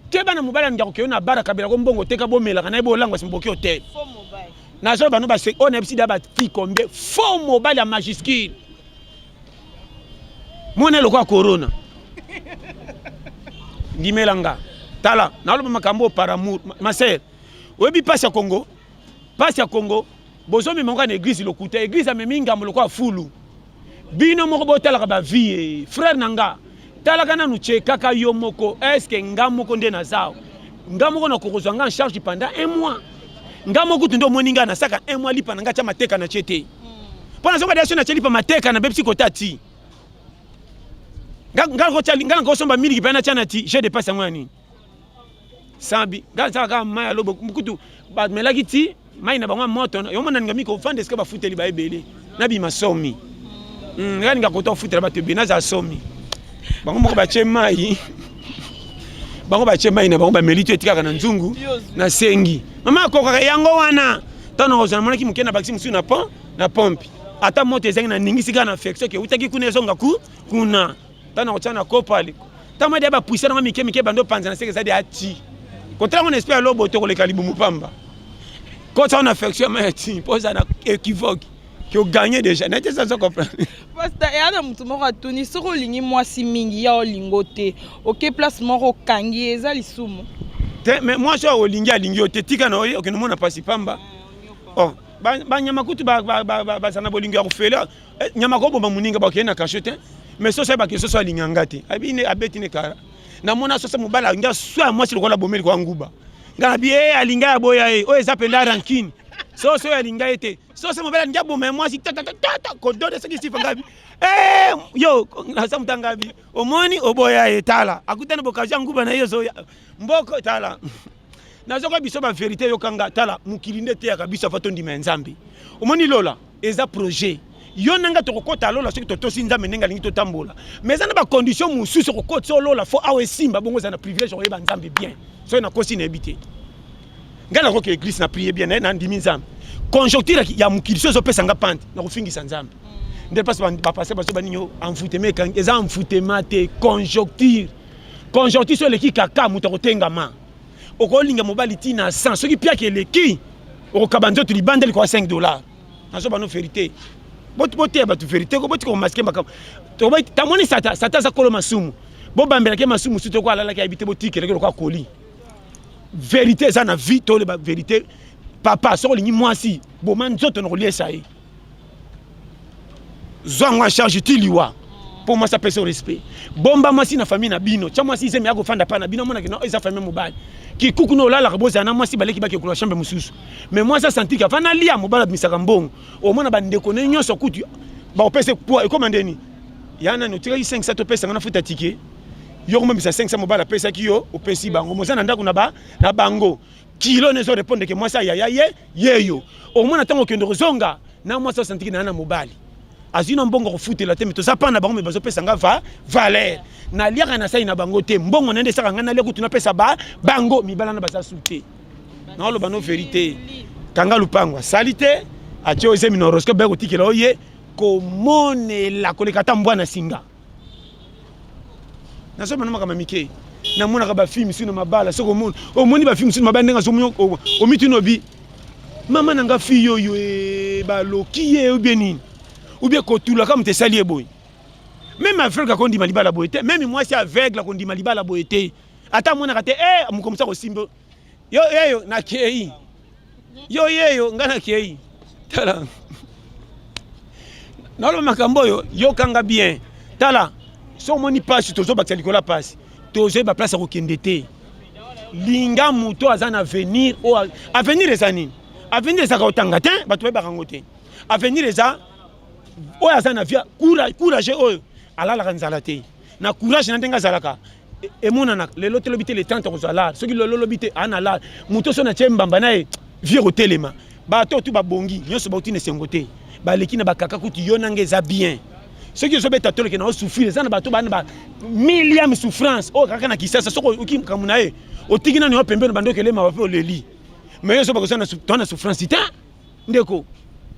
keba na mobala ndako ke na bara kabela ko mbongo teka bomela kana bo langwa simboki hotel faux mobile na zo bano ba se on ebisi da ba ti kombe faux mobile ya majuscule mona lokwa corona ndimelanga tala na lo makambo par amour ma sœur oyebi passe ya Congo bozo mi monga na église lokuta église ameminga molokwa fulu bino moko botalaka ba vie frère nanga talaka na nuche kaka yo moko est-ce que ngamoko nde na zao ngamoko na kokozwa nga en charge pendant 1 mois ngamoko tundo moninga na saka 1 mois lipa nanga cha mateka na chete pona soka desho na chelipa mateka na bepsi kotati ngala ko somba miliki pena chana ti je dépasse ngani sambi ngala saka maya lobo mukutu ba melaki ti mai na bangwa moto yo mona ngami ko fande ska ba futeli ba ebele na bi masomi ngani ngakota futela ba tebe na za somi bango moko ba chemai na bango ba melito etikaka na nzungu na sengi mama koka yango wana tano ozana mona ki mukena bakisi musu na pompe ata moto ezangi na ningisi kana infection ke utaki kuna ezonga kuna tano ochana kopali tama de ba puisa na mike bando panza na sekeza de ati kontra on espère lobo to ko le kalibu mupamba ko ta on affection ma ati poza na équivoque qui ont gagné déjà. N'est-ce pas ça comprendre? Parce que y a des gens qui ont tenu sur le ligne moi si mingi ya olingote. OK place moro kangi ezali sumo. Mais moi je au lingi alingote tika na oyo okeno mona pasi pamba. Oh, ba nyama kutu ba sana bolingi akufela. Nyama ko bomba muninga ba kena cachote. Mais so ça ba ke so so lingangate. Abine abeti ne kara. Na mona so so mobala ngia so moi si lokola bomeli kwa nguba. Ngana bi alinga boya o ezapenda rankine. So alinga ete. So mobala ngia bomba moi si tata ko do de ce qui sifa ngabi. Yo nasa mutangabi. Omoni oboya etala. Akutana bokaja nguba na hiyo so mboko tala. Nazoka biso ba vérité yo kanga tala mukilinde te ya kabisa fatondi menzambi. Omoni lola eza projet. Yo nanga to kokota lola soki to tosi nzambe nenga lingi to tambola. Mais ça na ba condition mususu kokota so lola fo awe simba bongo za na privilège ko yeba nzambe bien. So na kosi na ebité. Ngala ko ke église na prier bien na ndimi nzambe. Conjoncture ya mukiliso zo pesa nga pante na kofingisa nzambe. Ndé passe ba passer baso baninyo envoûtement kan eza envoûtement te conjoncture. Conjoncture so leki kaka muto kotengama. Okolinga mobali tina 100 soki pia ke leki okabanzo tu libandeli ko $5. Nazo bano vérité. Bote ba tu vérité ko boti ko masquer makam. To ba tamoni sata za kolo masumu. Bo bambela ke masumu suto ko alala ke habiter botike le ko koli. Vérité ça na vie to le ba vérité. Papa so lingi mwasi bo man nzoto no liesa yi. Zwa charge tiliwa. Pour moi ça peut se respect. Bomba mwasi na famille na bino. Cha mwasi zemi yako fanda pa na bino mona ke no eza famille mobali. Ki kuku no lala kaboza na mwasi baleki ba ke ko chambre mususu. Mais moi ça senti ka fana lia mobala misaka mbongo. O mona ba ndeko ne nyonso kutu. Ba opese pour e commande ni. Yana no tira 500 to pesa ngana futa ticket. Yo ko mbisa 500 mobala pesa ki yo opesi bango. Mozana ndako na bango. Kilo ne zo répondre que moi ça ya yeyo. O mona tango kendo zonga na moi ça senti na mobali. Azina mbongo kufutela te mito zapana bango me bazo pesa nga valeur na liaka na sai na bango te mbongo nende saka nga na liaka tuna pesa bango mibala na baza souté na lo bano vérité kanga lupango salite atio ezemi no rosko be ko tikela oye ko monela kolekata mbwana singa na so manoma kama mike na mona ka ba film sino mabala soko mona o moni ba film sino mabala ndenga so munyo o mitino bi mama nanga fiyo yo e ba lokiye ou bien nini ou bien kotula comme te salier boy. Même avec la kondi maliba la boyete, même moi c'est avec la kondi maliba la boyete. Attends moi na kate mu comme ça au simbo. Yo na kei. Yo ngana kei. Tala. Na lo makambo yo kanga bien. Tala. So moni passe tozo bakali kola passe. Tozo ba place ko kendete. Linga muto azana venir o avenir ezani. Avenir ezaka otangata bato ba rangote. Avenir eza oya sana via courage oyo alala kanzala te na courage na ndenga zalaka e mona na lelo telobite le 30 ko zala soki lelo lobite ana la muto so na chembamba na e vie rotelema ba to tu ba bongi nyoso ba utine sengote ba leki na bakaka kuti yona ngeza bien soki so beta tole ke na souffrir sana ba to ba na millième souffrance o kaka na kisasa soko uki kamuna e otigina ni opembe no bandoke le ma ba leli mais yo so ba ko sana tona souffrance ita ndeko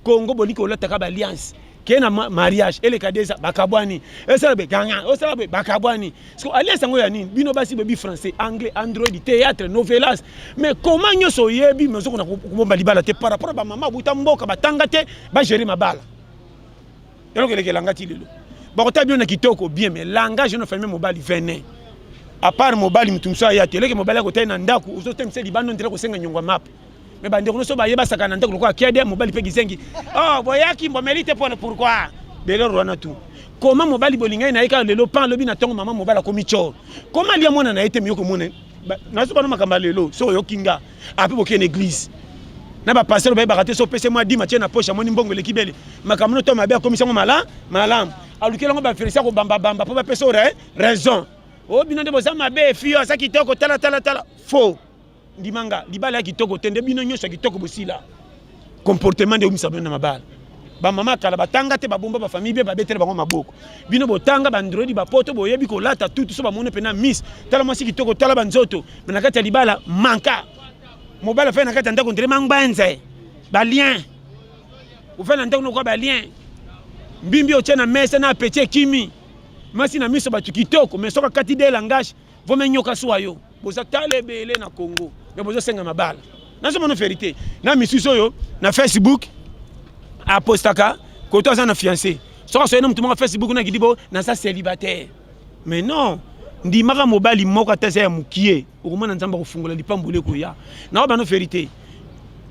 Congo boniko olata ba alliance kena mariage ele kadeza bakabwani esala be ganga osala be bakabwani parce que alliance ngo ya nini bino basi bebi français anglais android théâtre novelas mais comment nyoso yebi mezo kuna kubomba libala te par rapport ba mama buta mboka batanga te ba gérer mabala yalo keleke langati lelo ba kota bien na kitoko bien mais langage no famille mobile venin à part mobile mutumsa ya tele ke mobile ko tena ndaku uzotemse libano ndira ko senga nyongwa map mais bande ko so ba yeba sakana ndako ko kiade mobile pe gisengi boyaki mbomelite pourquoi belo rwana tout comment mobile bolinga na eka lelo pan lobi na tongo mama mobile ko micho comment lia mona na ete miyoko mona na so bana makamba lelo so yo kinga ape boke na église na ba passer ba raté so pese moi di matien na poche moni mbongo le kibele makamno to mabe commission malam alukela ngo ba féliciter ko bamba po ba pese raison bino de bozama be fio sa kitoko tala faux Dimanga, libala kitoko tende bino nyosha kitoko bosila. Comportement de umisabona na mabala. Ba mama kala batanga te ba bomba ba famille ba betele bango maboko. Bino botanga ba android ba poto boyebi ko lata tout so ba mone pena miss. Tala mwasi kitoko tala ba nzoto. Na kati ya libala manka. Mobala fa na kati ndako ndire mangbanze. Ba lien. U fa na ndako ko ba lien. Mbimbi o tena mesa na petit kimi. Masi na miso ba kitoko mais soka kati de langage. Vome nyoka suayo. Boza tale belé na Congo. Mais bozo senga mabala. Na so mono vérité. Na misuso yo na Facebook. apostaka koto aza na fiancé soka soyena mutu moko Facebook na kidibo na sa célibataire mais non ndimaka mobali moko atasa ya mukie okomona nzamba kofungola lipamboli koya na bano vérité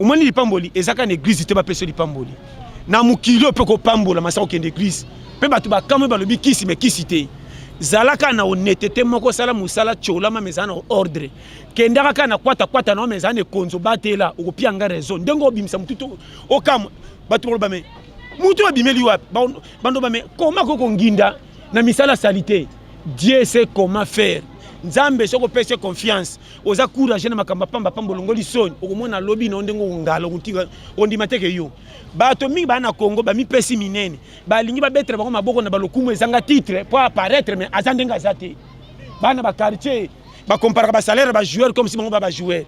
omoni lipamboli ezaka na église te bapesa lipamboli na mukilo pe ko pambola masako kende église pe batu bakamwe balobi kisi me kisi te zalaka na honnêteté moko sala musala tcholama mezana ordre kendaka kana kwata na mezana konzo batela okopianga raison ndengo bimisa mututo okam batu bolo bame mutu abimeli wapi bando bame koma koko nginda na misala salité Dieu sait comment faire nzambe soko pese confiance oza courage na makamba pamba pambolongoli soni okomona lobi na ndengo ngalo kutika ondima teke yo bato mingi bana Congo ba mi pesi minene balingi ba betre bango maboko na balokumu ezanga titre pour apparaître mais azandenga zate bana ba quartier ba compare ba salaire ba joueur comme si bango ba joueur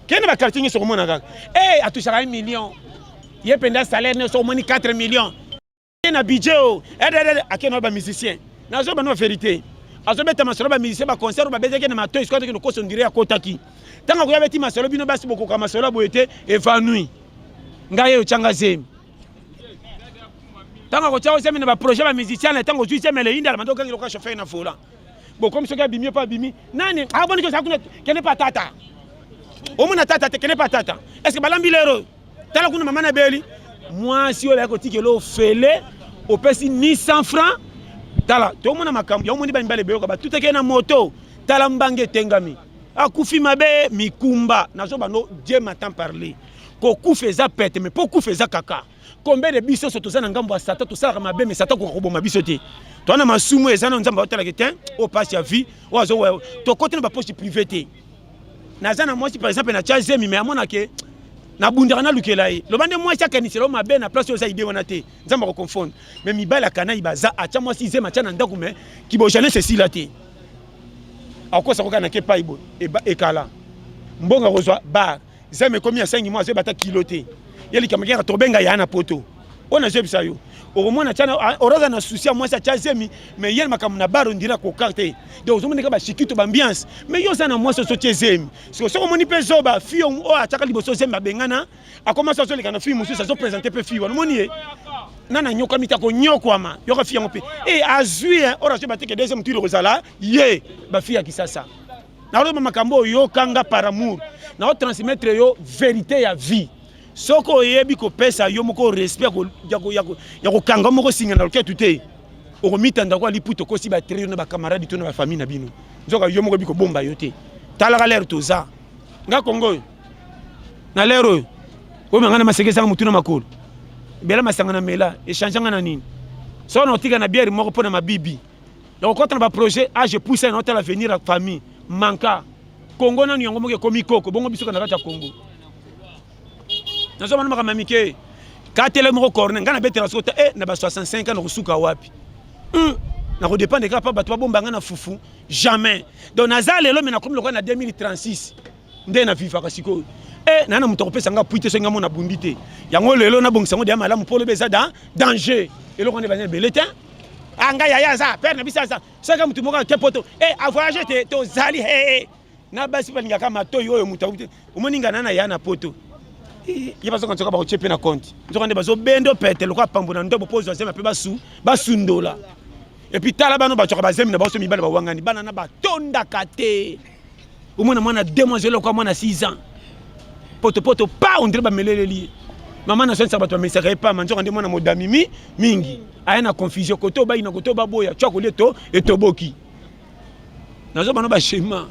kene ba quartier ngi komona kaka atushaka 1 million ye penda salaire ne so moni 4 millions na budget akeno ba musicien na zo bana vérité azobeta masolo ba musicien ba concert ba bezeke na mato iskote kino koso ndire akotaki tanga ko yabeti masolo bino basi boko ka masolo boete évanoui ngaye ochanga zemi tanga ko chao semi na ba projet ba musicien tanga ju semi le inda mando kangi loka chauffeur na fola bon comme ce gars bimie pas bimi nani aboni ko sakuna kene pas tata o mona tata te kene pas tata est-ce que balambi lero tala kuna mama na beli moi si o la ko tikelo fele au pesi ni 100 francs tala to mona makambo yo moni ba mbale beyoka ba tuteke na moto tala mbange tengami akufi mabe mikumba nazo bano Dieu m'entend parler ko kufeza pete mais po kufeza kaka combien de biso so tozana ngambo ya sata to sala mabe mais sata ko koboma biso te to na masumu ezana nzamba otala ketin o passe ya vie o azo to côté na ba poste privé te nazana moi si par exemple na chazemi mais amona ke na bundira na lukelai lo bande moi chaque ni selo mabe na place oza idée wana te nzamba ko confondre mais mibala kana ibaza acha moi si zema chana ndako mais ki bo jamais ceci là te akosa ko kana ke paibo e kala mbonga kozwa bar zeme komi ya 5 mois zebata kilote yeli kamagera tobenga ya na poto ona jebisa yo okomona chana oraza na souci moi sa chazemi mais yel makamuna bar ondira ko carte de ozomone ka ba shikito ba ambiance mais yo sana moi so chezemi so komoni pe zoba fio o ataka liboso zemi bengana akoma so le kana fio musu so présenter pe fio moni nana nyoka mitako nyokwama yo ka fio ngope azui ora so bateke deuxième tour kozala ye ba fia kisasa na ro makambo yo kanga par amour na transmettre yo vérité ya vie soko yebi ko pesa yo moko respect ko yako kanga moko singa na loketu te o mitanda ko liputo ko si ba trio na ba camarade to na ba famille na bino nzoka yo moko biko bomba yo te tala ga l'air toza nga Congo na lero o mangana masegesa mutuna makolo bela masangana mela échange ngana nini so na otika na bière moko pona mabibi yo ko tana ba projet je pousse na hôtel avenir à famille manka Congo na nyongo moko komi koko bongo biso kana kata Congo nazo manama mamike katele moko corner ngana betela sota na ba 65 ans rusuka wapi na ko dépendre ka pa bato ba bomba ngana fufu jamais donc nazale lo mena comme le na 2036 nde na viva kasiko nana muto kopesa nga puite so nga mona bundite yango lelo na bongisa ngo de malamu polo beza dans danger elo ko ne ba belete anga ya za père na bisasa saka mutu moko ke poto a voyager te to zali na basi palinga kama toyo oyo mutu omoninga nana ya na poto il va se quand tu vas cheper na compte tu vas bazo bendo pete lokwa pambona ndobo pozo zema pe basundola et puis tala bano ba choka bazemi na baso mibala ba wangani bana na ba tonda kate umona mwana demoiselle kwa mwana 6 ans poto pa on dirait ba meleleli maman na sensa bato mais ça pas manjo ndemo na modami mingi aya na confusion koto ba ina koto ba boya choko leto etoboki nazo bano ba schéma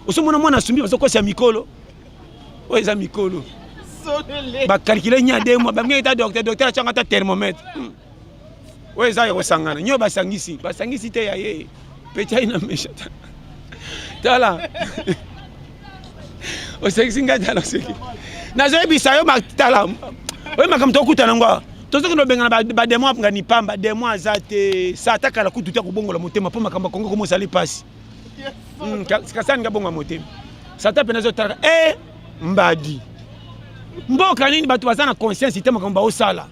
osomona mwana sumbi baso kosa mikolo oza mikolo ba calculer nya demo ba ngeta docteur changa ta thermomètre oza yo sangana nyo basangisi te ya ye pecha ina mesha tala o sexy ngata la seki nazo ebisa yo matala o makamto kutana ngwa tozo kino benga ba demo ngani pamba demo azate sa atakala kututa kubongola motema po makamba kongo komo sali pasi kasani ngabonga motema sa tape nazo taka mbadi mboka nini batu bazana conscience itema kamba osala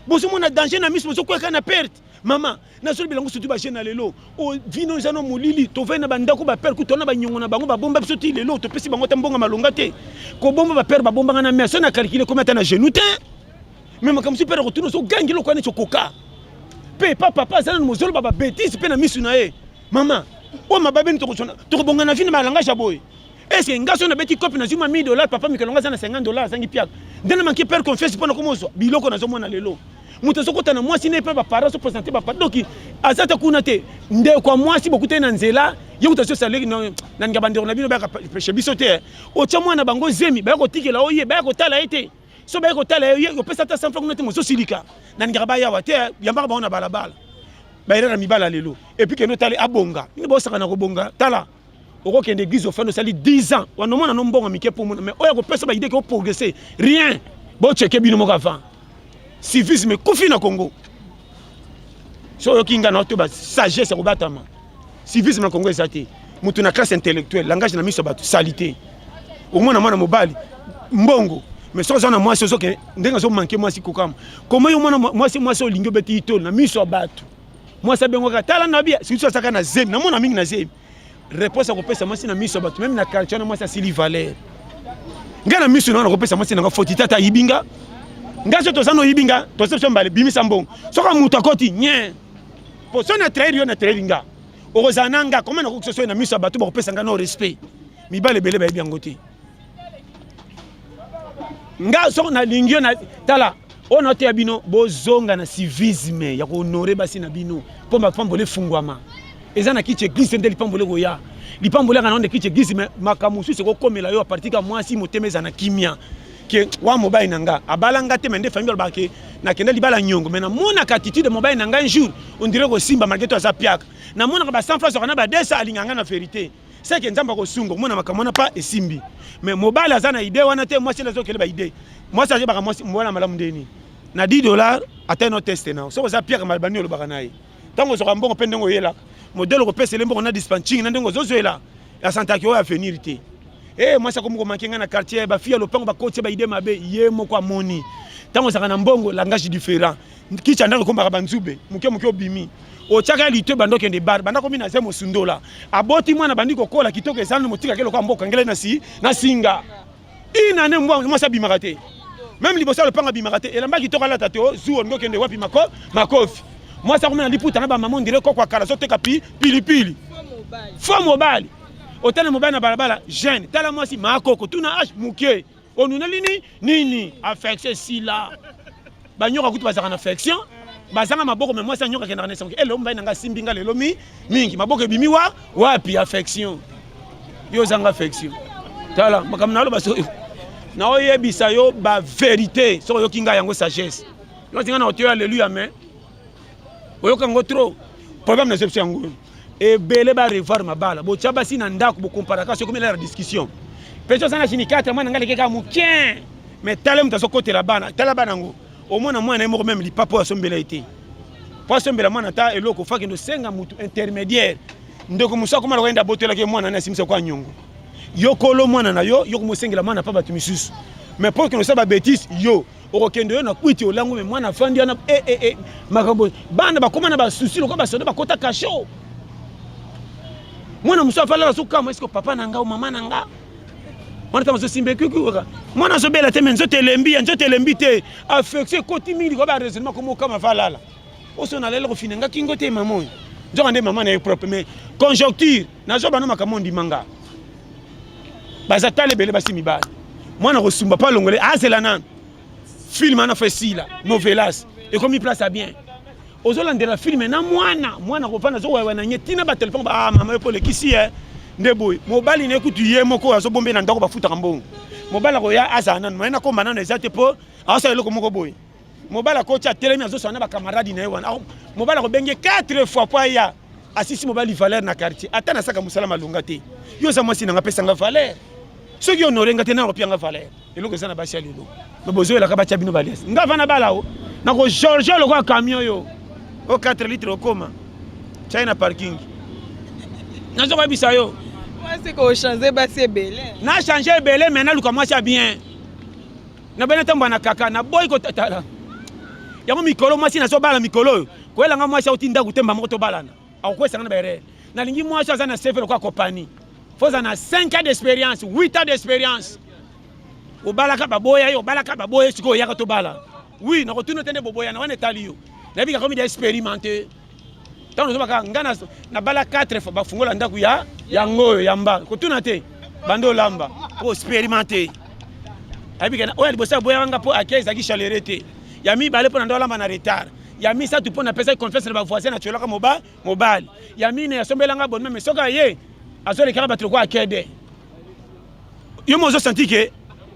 boso mona danger na miso boso kweka na perte mama na solo bilango sutu ba jena lelo o vino zano molili to vena bandako ba perte kutona ba nyongo na bango ba bomba biso ti lelo to pesi bango tambonga malonga te ko bomba ba perte ba bomba na mer so na calculer combien ta na genou te mais makambo si pere retourner so gangi lo kwane chokoka pe papa ça nous zolo baba bêtise pe na misu na e maman o mababe ni to bonga na fini malanga chaboy est-ce que ngaso na beti copie na zuma $1000 papa mikolonga za na $50 zangi piak ndena manki père confesse pona komozo biloko na zo mona lelo muto sokota na mwasi ne pe ba parents so présenter ba doki azata kuna te nde kwa mwasi bokute na nzela yo kuta so saleki na ngabandero na bino ba peche bisote o cha mwana bango zemi ba ko tikela oye ba ko tala ete so ba ko tala yo pesa ta 100 francs note mo so silika na ngaba ya wate yamba ba ona balabala ba ira na mibala lelo et puis que no tale abonga ni bo saka na ko bonga tala oko kende église au fin de sali 10 ans wa no mona no mbonga mike pour mais oya ko pesa ba idée ko progresser rien bo checker bino mo ka fa civisme kufi na Congo so yo kinga na to ba sagesse ko batama civisme na Congo ezate mutu na classe intellectuelle langage na miso batu salité au moins na mwana mobali mbongo mais so zana moi so ke ndenga so manquer moi si kokam comment yo mwana moi so lingo beti itol na miso batu moi sa bengo ka tala na bia si so saka na zemi na mona mingi na zemi réponse ko pesa moi si na miso batu même na quartier na moi sa Sili Valère ngana miso na ko pesa moi si na foti tata yibinga ngaso to sano yibinga to se mbale bimisa mbongo soka mutu akoti nye po so na trahir yo na trahir orozananga comment na ko so na miso batu ba pesa nga no respect mibale bele ba biango te ngaso na lingio na tala on te abino bozonga na civisme ya ko honorer basi na bino po ba pambole fungwama ezana kiche glisse ndeli pambole go ya lipambole kana onde kiche glisse makamusu se ko komela yo a partir ka mwasi motemeza na kimia que wa mobile nanga abalanga te mende famille bake na kende libala nyongo mais na mona attitude mobile nanga un jour on dirait que simba malgré toi ça piak na mona ba 100 francs na ba 200 alinganga na vérité c'est que nzamba ko sungo mona makamona pas esimbi mais mobile azana idée wana te moi c'est les autres ba idée moi ça j'ai ba moi mona malamu ndeni na $10 atteint no test na so ça piak malbani lo bakanayi tango so mbongo pendengo yela modèle ko pese lembo na dispensing na ndengo zozoela ya santa ki o avenir te moi ça comme ko manquer na quartier ba fia lopango ba coach ba idée mabe ye moko amoni tango saka na mbongo langage différent kicha ndako komba ba nzube muke obimi o chaka lite bando kende bar banda komi na zemo sundola aboti mwana bandiko kola kitoko ezana motika kelo kwa mboka ngele na singa ina ne moi ça bimarate même libosa lopango bimarate elamba kitoko la tato zuo ndo kende wapi makofi moi ça comme na liputa na ba maman dire ko kwa kala so teka pilipili fo mobile hôtel mobile na balabala jeune tala moi si makoko tuna age muke onuna nini affection si là banyoka kutu bazaka na affection bazanga maboko mais moi ça nyoka kenda na naissance elo mbai nanga simbinga lelo mingi maboko bimi wapi affection yo zanga affection tala makamna lo baso na oyebisa yo ba vérité so yo kinga yango sagesse yo tinga na oteyo alléluia mais oyoka ngo trop problème na exception yango et belé ba revoir mabala bo tchaba si na ndako bo comparaka so comme la discussion peso sana chini 4 mwana ngale keka mukien mais tale mutaso côté la bana tala bana ngo au moins na mwana mo même li papa sombela été pas sombela mwana ta eloko faki ndo senga mutu intermédiaire ndeko musa koma loenda botela ke mwana na simisa kwa nyongo yo kolo mwana na yo ko mosengela mwana pa batu misusu mais pour que no saba bêtise yo okende yo na kwiti olango mais mwana fandi na makambo bana bakoma na ba souci lokwa ba soda bakota kasho mwana muso afala so kama est-ce que papa nanga ou maman nanga mwana tamaso simbe kukuka mwana so bela te menzo telembi te affection koti mingi ko ba raisonnement comme kama falala oso na lelo ko finanga kingo te maman nzoka nde maman na propre mais conjoncture na zo bana makamondi manga baza tale bele basi mibali mwana ko sumba pa longole azela nan film ana facile novelas et comme il place à bien ozolandela film na mwana ko fana zo wa na nyetina ba téléphone ba mama yo pole kisi ndeboy mobali ne kutu ye moko azo bombe na ndako ba futa mbongo mobali ko ya azana na ko manana ezate po asa eloko moko boy mobali ko cha telemi azo sana ba camarade na yewana mobali ko benge 4 fois po ya asisi mobali valeur na quartier atana saka musala malunga te yo za mwasi nga pesa nga valeur so ki honore nga te na ropianga valeur eloko ezana ba sia lelo bozo la ka ba cha bino balias nga vana balao na ko George lo kwa camion yo au 4 litres au coma China parking nazo ba bisa yo moi c'est que changer basi belé na changer belé maintenant luka moi ça bien na bena tamba na kaka na boy ko tala yango mikolo moi si na so bala mikolo ko elanga moi ça utinda kutemba moto balana akwesa na bere na lingi moi ça na sefer kwa compagnie faut ça na 5 ans d'expérience 8 ans d'expérience o balaka baboya yo balaka baboya siko yaka to bala oui na retourne tende boboya na wana etalio na bika comme d'expérimenter tant nous baka ngana na bala 4 fois bafungola ndaku ya ngoyo ya mba kotuna te bando lamba pour expérimenter abika na oya libosa boya nga po akeza ki chalerete ya mi balé pour ndo lamba na retard ya mi ça tu pona pesa confiance na ba voisin na tolaka mobile ya mi ne sombela nga bonne mais soka ye azole kara batro kwa akede yo mozo senti que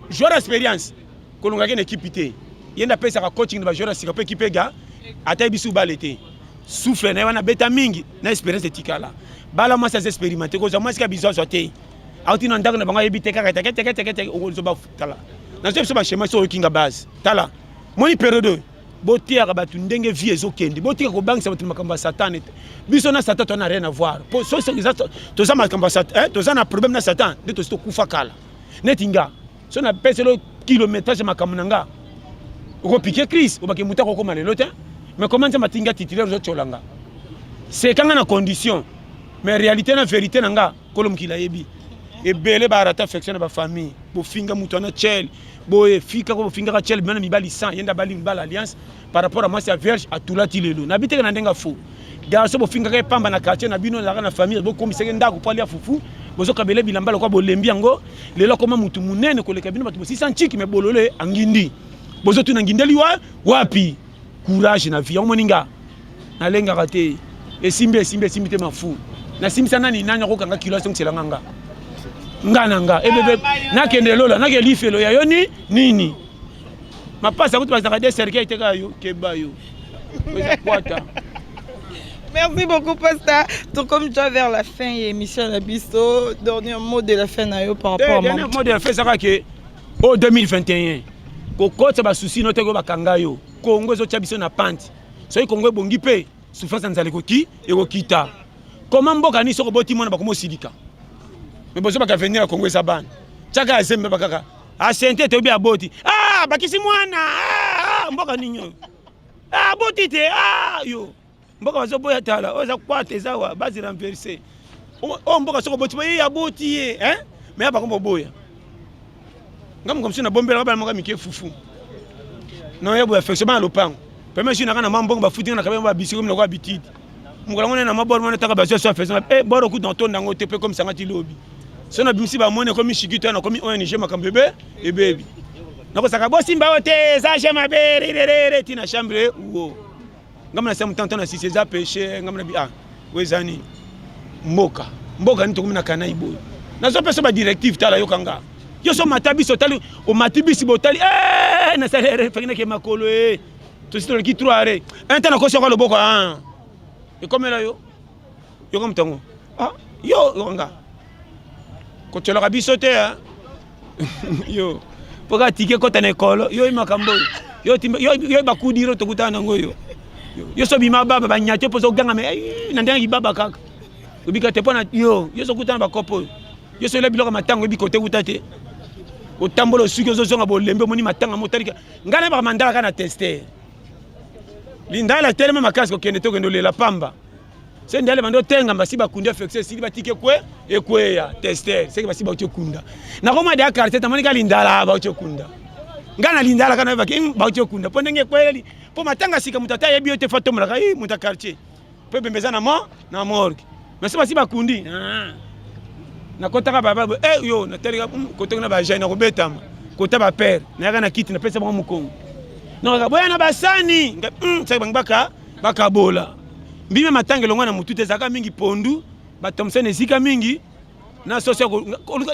joueur expérience kolonga ke équipe té yenda pesa ka coaching na ba joueur sika pe équipe ga ata bisu balete souffle na wana beta mingi na expérience de tikala bala moi ça expérimenter ko moi sika bizo soté auti na ndako na banga yebite kaka teke ozo ba tala na so ba schéma so kinga base tala moni période botia ka batu ndenge vie ezokende botika ko bank sa batu makamba satan biso na satan to na rien à voir pour so exact to za makamba satan to za na problème na satan de to sto kufa kala netinga so na pesa le kilométrage makamnanga ko piquer Chris o baki mutako ko malelo te mais comment ça matinga titulaire zo cholanga c'est quand na condition mais réalité na vérité nanga kolom kila yebi et belé barata affection ba famille bo finga mutu na chel bo fika ko finga ka chel bana mibali 100 yenda bali mbala alliance par rapport à moi c'est vierge à tout la tilelo na biteka na ndenga fou garçon bo finga ka pamba na quartier na bino na famille bo komiseke ndako pali ya fufu bozo kabele bilambala kwa bolembi yango lelo koma mutu munene koleka bino batu 600 chiki me bolole angindi bozo tu na ngindeli wapi courage na vie omoninga na lenga raté et simbe te mafu na simisa nani nanya ko kanga kilo song selanga nga ebebe na kende lola na ke lifelo ya yoni nini mapasa kutu bazaka de cercueil te ka yo keba yo kwata. Merci beaucoup, Pasta. Donc, comme tu as vers la fin de l'émission Nabiso, dernier mot de la fin par rapport à moi. Dernier mot de la fin, c'est que au 2021, Koko taba souci notre go bakanga yo. Congo zo tchabiso na pante. So Congo bongi pe souffrance nzale koki et kokita. Comment mboka ni so boti mona bakomo sidika. Mais bozo baka venir à Congo saban. Chaka asembe bakaka. Asente te obi aboti. Ah bakisi mwana. Ah mboka ninyo. Ah boti te yo. Mboka bazo boya tala oza kwate zawa bazi renverser o mboka soko boti ba ya boti mais ba kombo boya ngam comme si na bombela ba mboka mike fufu non ya boya affection ba lopango peme si na kana mambongo ba futi na kabemba bisiko mna kwa bititi mukola ngone na mabor mona taka ba so affection boro ku dans ton nango te pe comme ça ngati lobi so na bimsi ba mone comme shikito na comme ONG makambebe e baby nako saka bo simba ote za jema berere tina chambre wo ngamna sema mtanto na sisi za péché ngamna bi wezani mboka ni tokumina kana iboyo nazo pesa ba directive tala yo kanga yo so matabi so tali o matibisi botali na salere fakina ke makolo to sito ki troare entana ko so ko loboko e comme là yo comme tango yo kanga ko tshela biso te yo poka tike ko tane kolo yo makambo yo ba kudiro to kutana ngoyo yo so bima baba banyate pozo ganga me na ndangi baba kaka ubika te pona yo so kutana ba kopo yo so le biloko matango biko te kutate o tambolo suki zo zonga bolembe moni matanga motalika ngana ba mandala kana tester linda la telema makasi ko kende to kendo le la pamba se ndale bando tenga mbasi ba kunda flexe sili batike kwe ya tester se basi ba kunda na koma de carte tamani ka lindala ba kunda ngana lindala kana ba kunda ponenge kweli po matanga sika mutata yebi yote fato mulaka muta quartier pe bembeza na morgue mais c'est pas si bakundi na kotaka baba yo na teleka kotaka na ba jeune ko betama kota ba père na yaka na kiti na pesa ba mukongo no ka boya na basani sa baka bola mbime matanga longa na mutute zaka mingi pondu ba Thompson ezika mingi na soso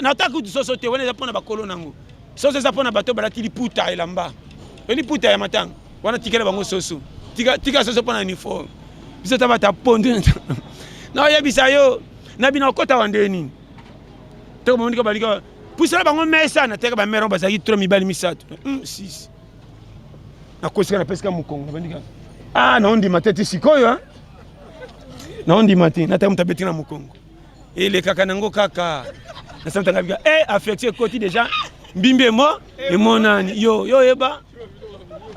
na taku soso te wana za pona ba kolo nango soso za pona bato balati liputa elamba liputa ya matanga wana tikela bango soso tika soso pona uniforme biso tabata pondu na yebisa yo na bina kota wandeni to mo ndika balika pusala bango mesa na teka ba mero bazaki trop mibali misato 6 na kosika na pesika mukongo bandika na ondi matete sikoyo na ondi mati na tamu tabeti na mukongo ele kaka nango kaka na santa ngabika affecté côté déjà mbimbe mo e monani yo eba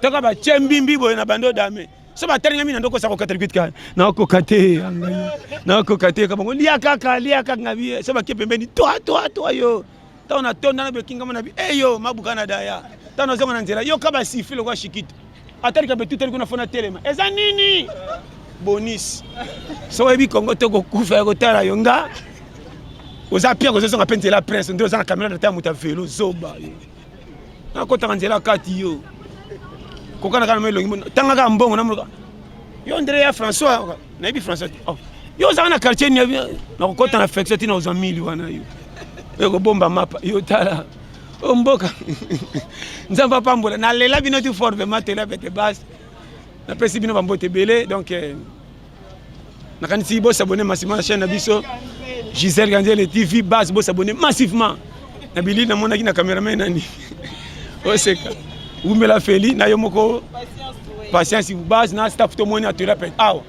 toka ba chembimbi boy na bando dame so ba teringa mina ndoko sa ko 48 ka na ko kate ka bango lia kaka ngabi so ba ke pembeni to yo ta ona tonda na bekinga mona bi yo mabuka na daya ta no zonga na nzela yo ka ba sifile kwa shikito atalika betu teli kuna fona telema eza nini bonus so ebi Congo to kokufa ko tala yonga oza pia ko zo nga pentela prince ndo za na caméra de ta muta vélo zoba na ko tanzela kati yo ko kana kana melo tanga ka mbongo na muka yo Andrea François na ebi François oh yo za na quartier ni na ko kota na affection tina aux amis wana yo ko bomba mapa yo tala mboka nzamba pambola na lela bino tu fort vraiment tela bete base na pesi bino bambote belé donc na kanisi bo s'abonner massivement à la chaîne na biso Gisèle Ganzele TV base bo s'abonner massivement na bili na mona ki na cameraman nani oseka umela feli na yo moko patience base na staff to moni atela pete awa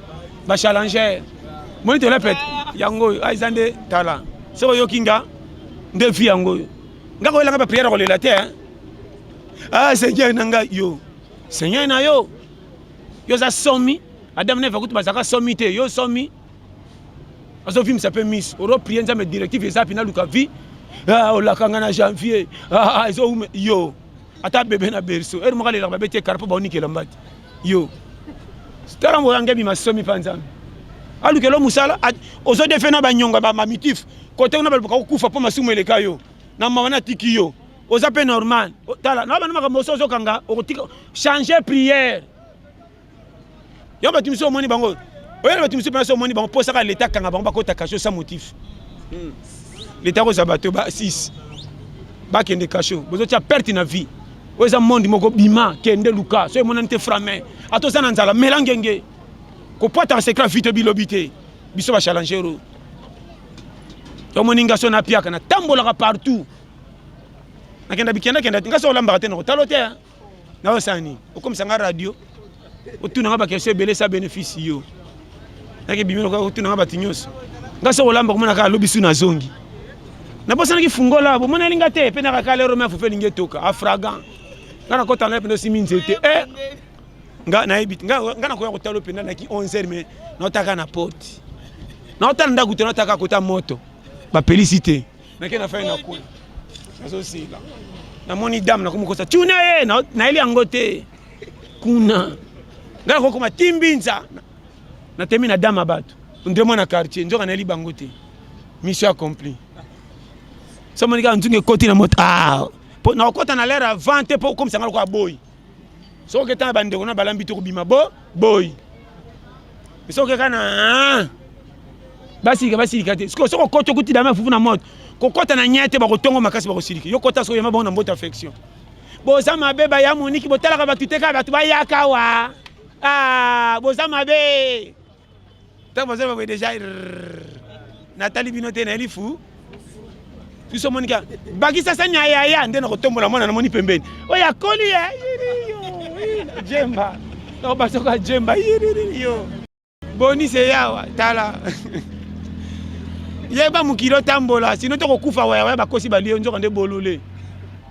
ba challenger moni tela pete yango aizande tala so yo kinga ndefi yango ngako elanga ba prière ko lela te ah Seigneur nanga yo Seigneur na yo za somi adam ne va kutu bazaka somi te yo somi azo film ça peut miss oro prier nzambe directive eza pina luka vi ah olakanga na janvier ah zo yo ata bébé na berceau er mo kalela ba bete karpo ba onikela mbati yo stara mo yange bi masomi panzambe alukelo musala ozo defena ba nyonga ba mamitif kote na ba kufa po masumu eleka yo na mawana tiki yo oza pe normal tala na bana makambo sozo kanga okotika changer prière yo batimiso moni bango oyo batimiso penso moni bango posa ka l'état kanga bango bakota kasho sans motif l'état ko zabato ba 6 ba kende kasho bozo tia perte na vie oza monde moko bima kende luka so mona nte frame atoza na nzala melangenge ko pota secret vite bilobité biso ba challengero yo moninga so na piaka na tambola partout nakenda bikenda kenda ngaso olamba te no talote na osani okomsanga radio otuna ngaba kese belé sa bénéfice yo nake bimino ko otuna ngaba tinyoso ngaso olamba komona ka lobisu na zongi na bosana ki fungola bo mona linga te pe na ka lero me fufe linge toka afragan ngana kota na pendo siminzete nga na ebit ngana ko talo penda na ki 11h mais na otaka na porte na otanda kuto na otaka kota moto ba félicité na ke na fa na ko nazo sila na moni dame na kumukosa tuna ye na ile angote kuna ngala ko kuma timbinza na temi na dame abatu ndemo na quartier njoka na ile bangote mission accomplie so moni ka nzunge koti na moto na okota na l'air avant te po comme sangalo ko boy so ke tan bande ko na balambi to kubima boy so ke kana basi te so ko to kuti dame fufu na moto kokota na nyate ba kotongo makasi ba kosiriki yo kota so yema ba na mbota affection boza mabeba ya moniki botala ka batuteka batu ba yaka wa boza mabe ta boza ba déjà Nathalie Binote na elifu tuso monika bagisa sanya ya ndena kotombola mwana na moni pembeni oya koli ya yo jemba no basoka jemba yo boni se yawa tala yeba mukilo tambola sino to kokufa waya bakosi balio nzoka nde bolule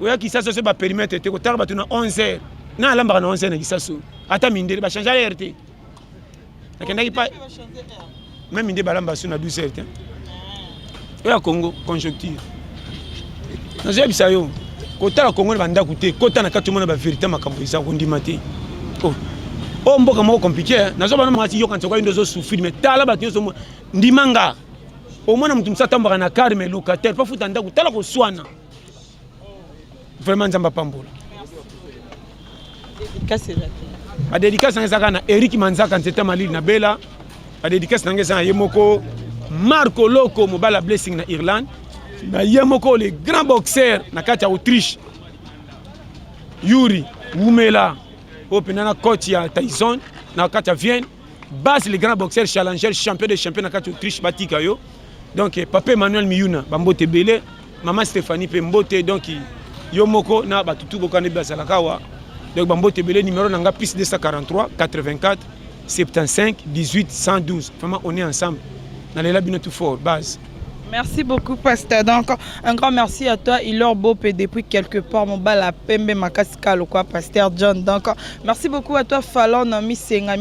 oya kisaso se ba permettre te ko tarba tuna 11h na lamba na 11h na kisaso ata mindele ba changer RT nakenda kipa même inde balamba suna 12h te oya Congo conjoncture na zebi sayo ko tala Congo banda kuté kota na kati mona ba vérité makambo isa ko ndima te oh mboka moko compliqué nazo bana mati yo kanto ko ndozo souffrir mais tala ba tinzo ndimanga au moins mutu msata mbaka na car mais locataire pas futa ndaku tala ko swana vraiment nzamba pambola ba dédicace ngeza na Eric Manzaka Nzeta Malili na Bela ba dédicace ngeza yemoko Marco Loco Mobala Blessing na Irlande na yemoko les grands boxeurs na kati ya Autriche Yuri Wumela opena coach ya Tyson na kati ya Vienne base les grands boxeurs challenger champion de champion na kati ya Autriche batika yo donc papa Emmanuel Miyuna bambote belé maman Stéphanie Pembote donc yomoko na batutu bokane basalakawa donc bambote belé numéro nanga plus 243 84 75 18 112 vraiment on est ensemble dans les labinets tout fort base Merci beaucoup, pasteur. Donc, un grand merci à toi. Il leur beau depuis quelque part, mon bal à Pembe Makaska, le quoi, pasteur John. Donc, merci beaucoup à toi, Fallon, Misenga,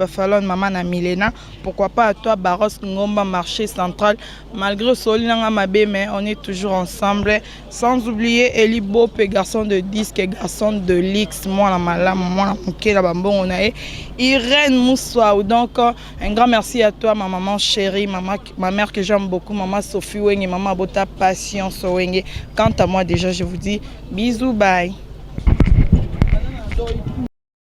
Fallon, maman, Milena. Pourquoi pas à toi, Barros, Ngomba, marché central. Malgré Solina, Mabé, mais on est toujours ensemble. Sans oublier Eli Bope, garçon de disque, garçon de l'X, moi, la Malam, moi, la Mouké, la Bambon, on a Irène Moussoua. Donc, un grand merci à toi, ma maman chérie, ma mère que j'aime beaucoup, maman Sophie Wenge, maman Bota Patience Wenge. Quant à moi, déjà, je vous dis bisous, bye.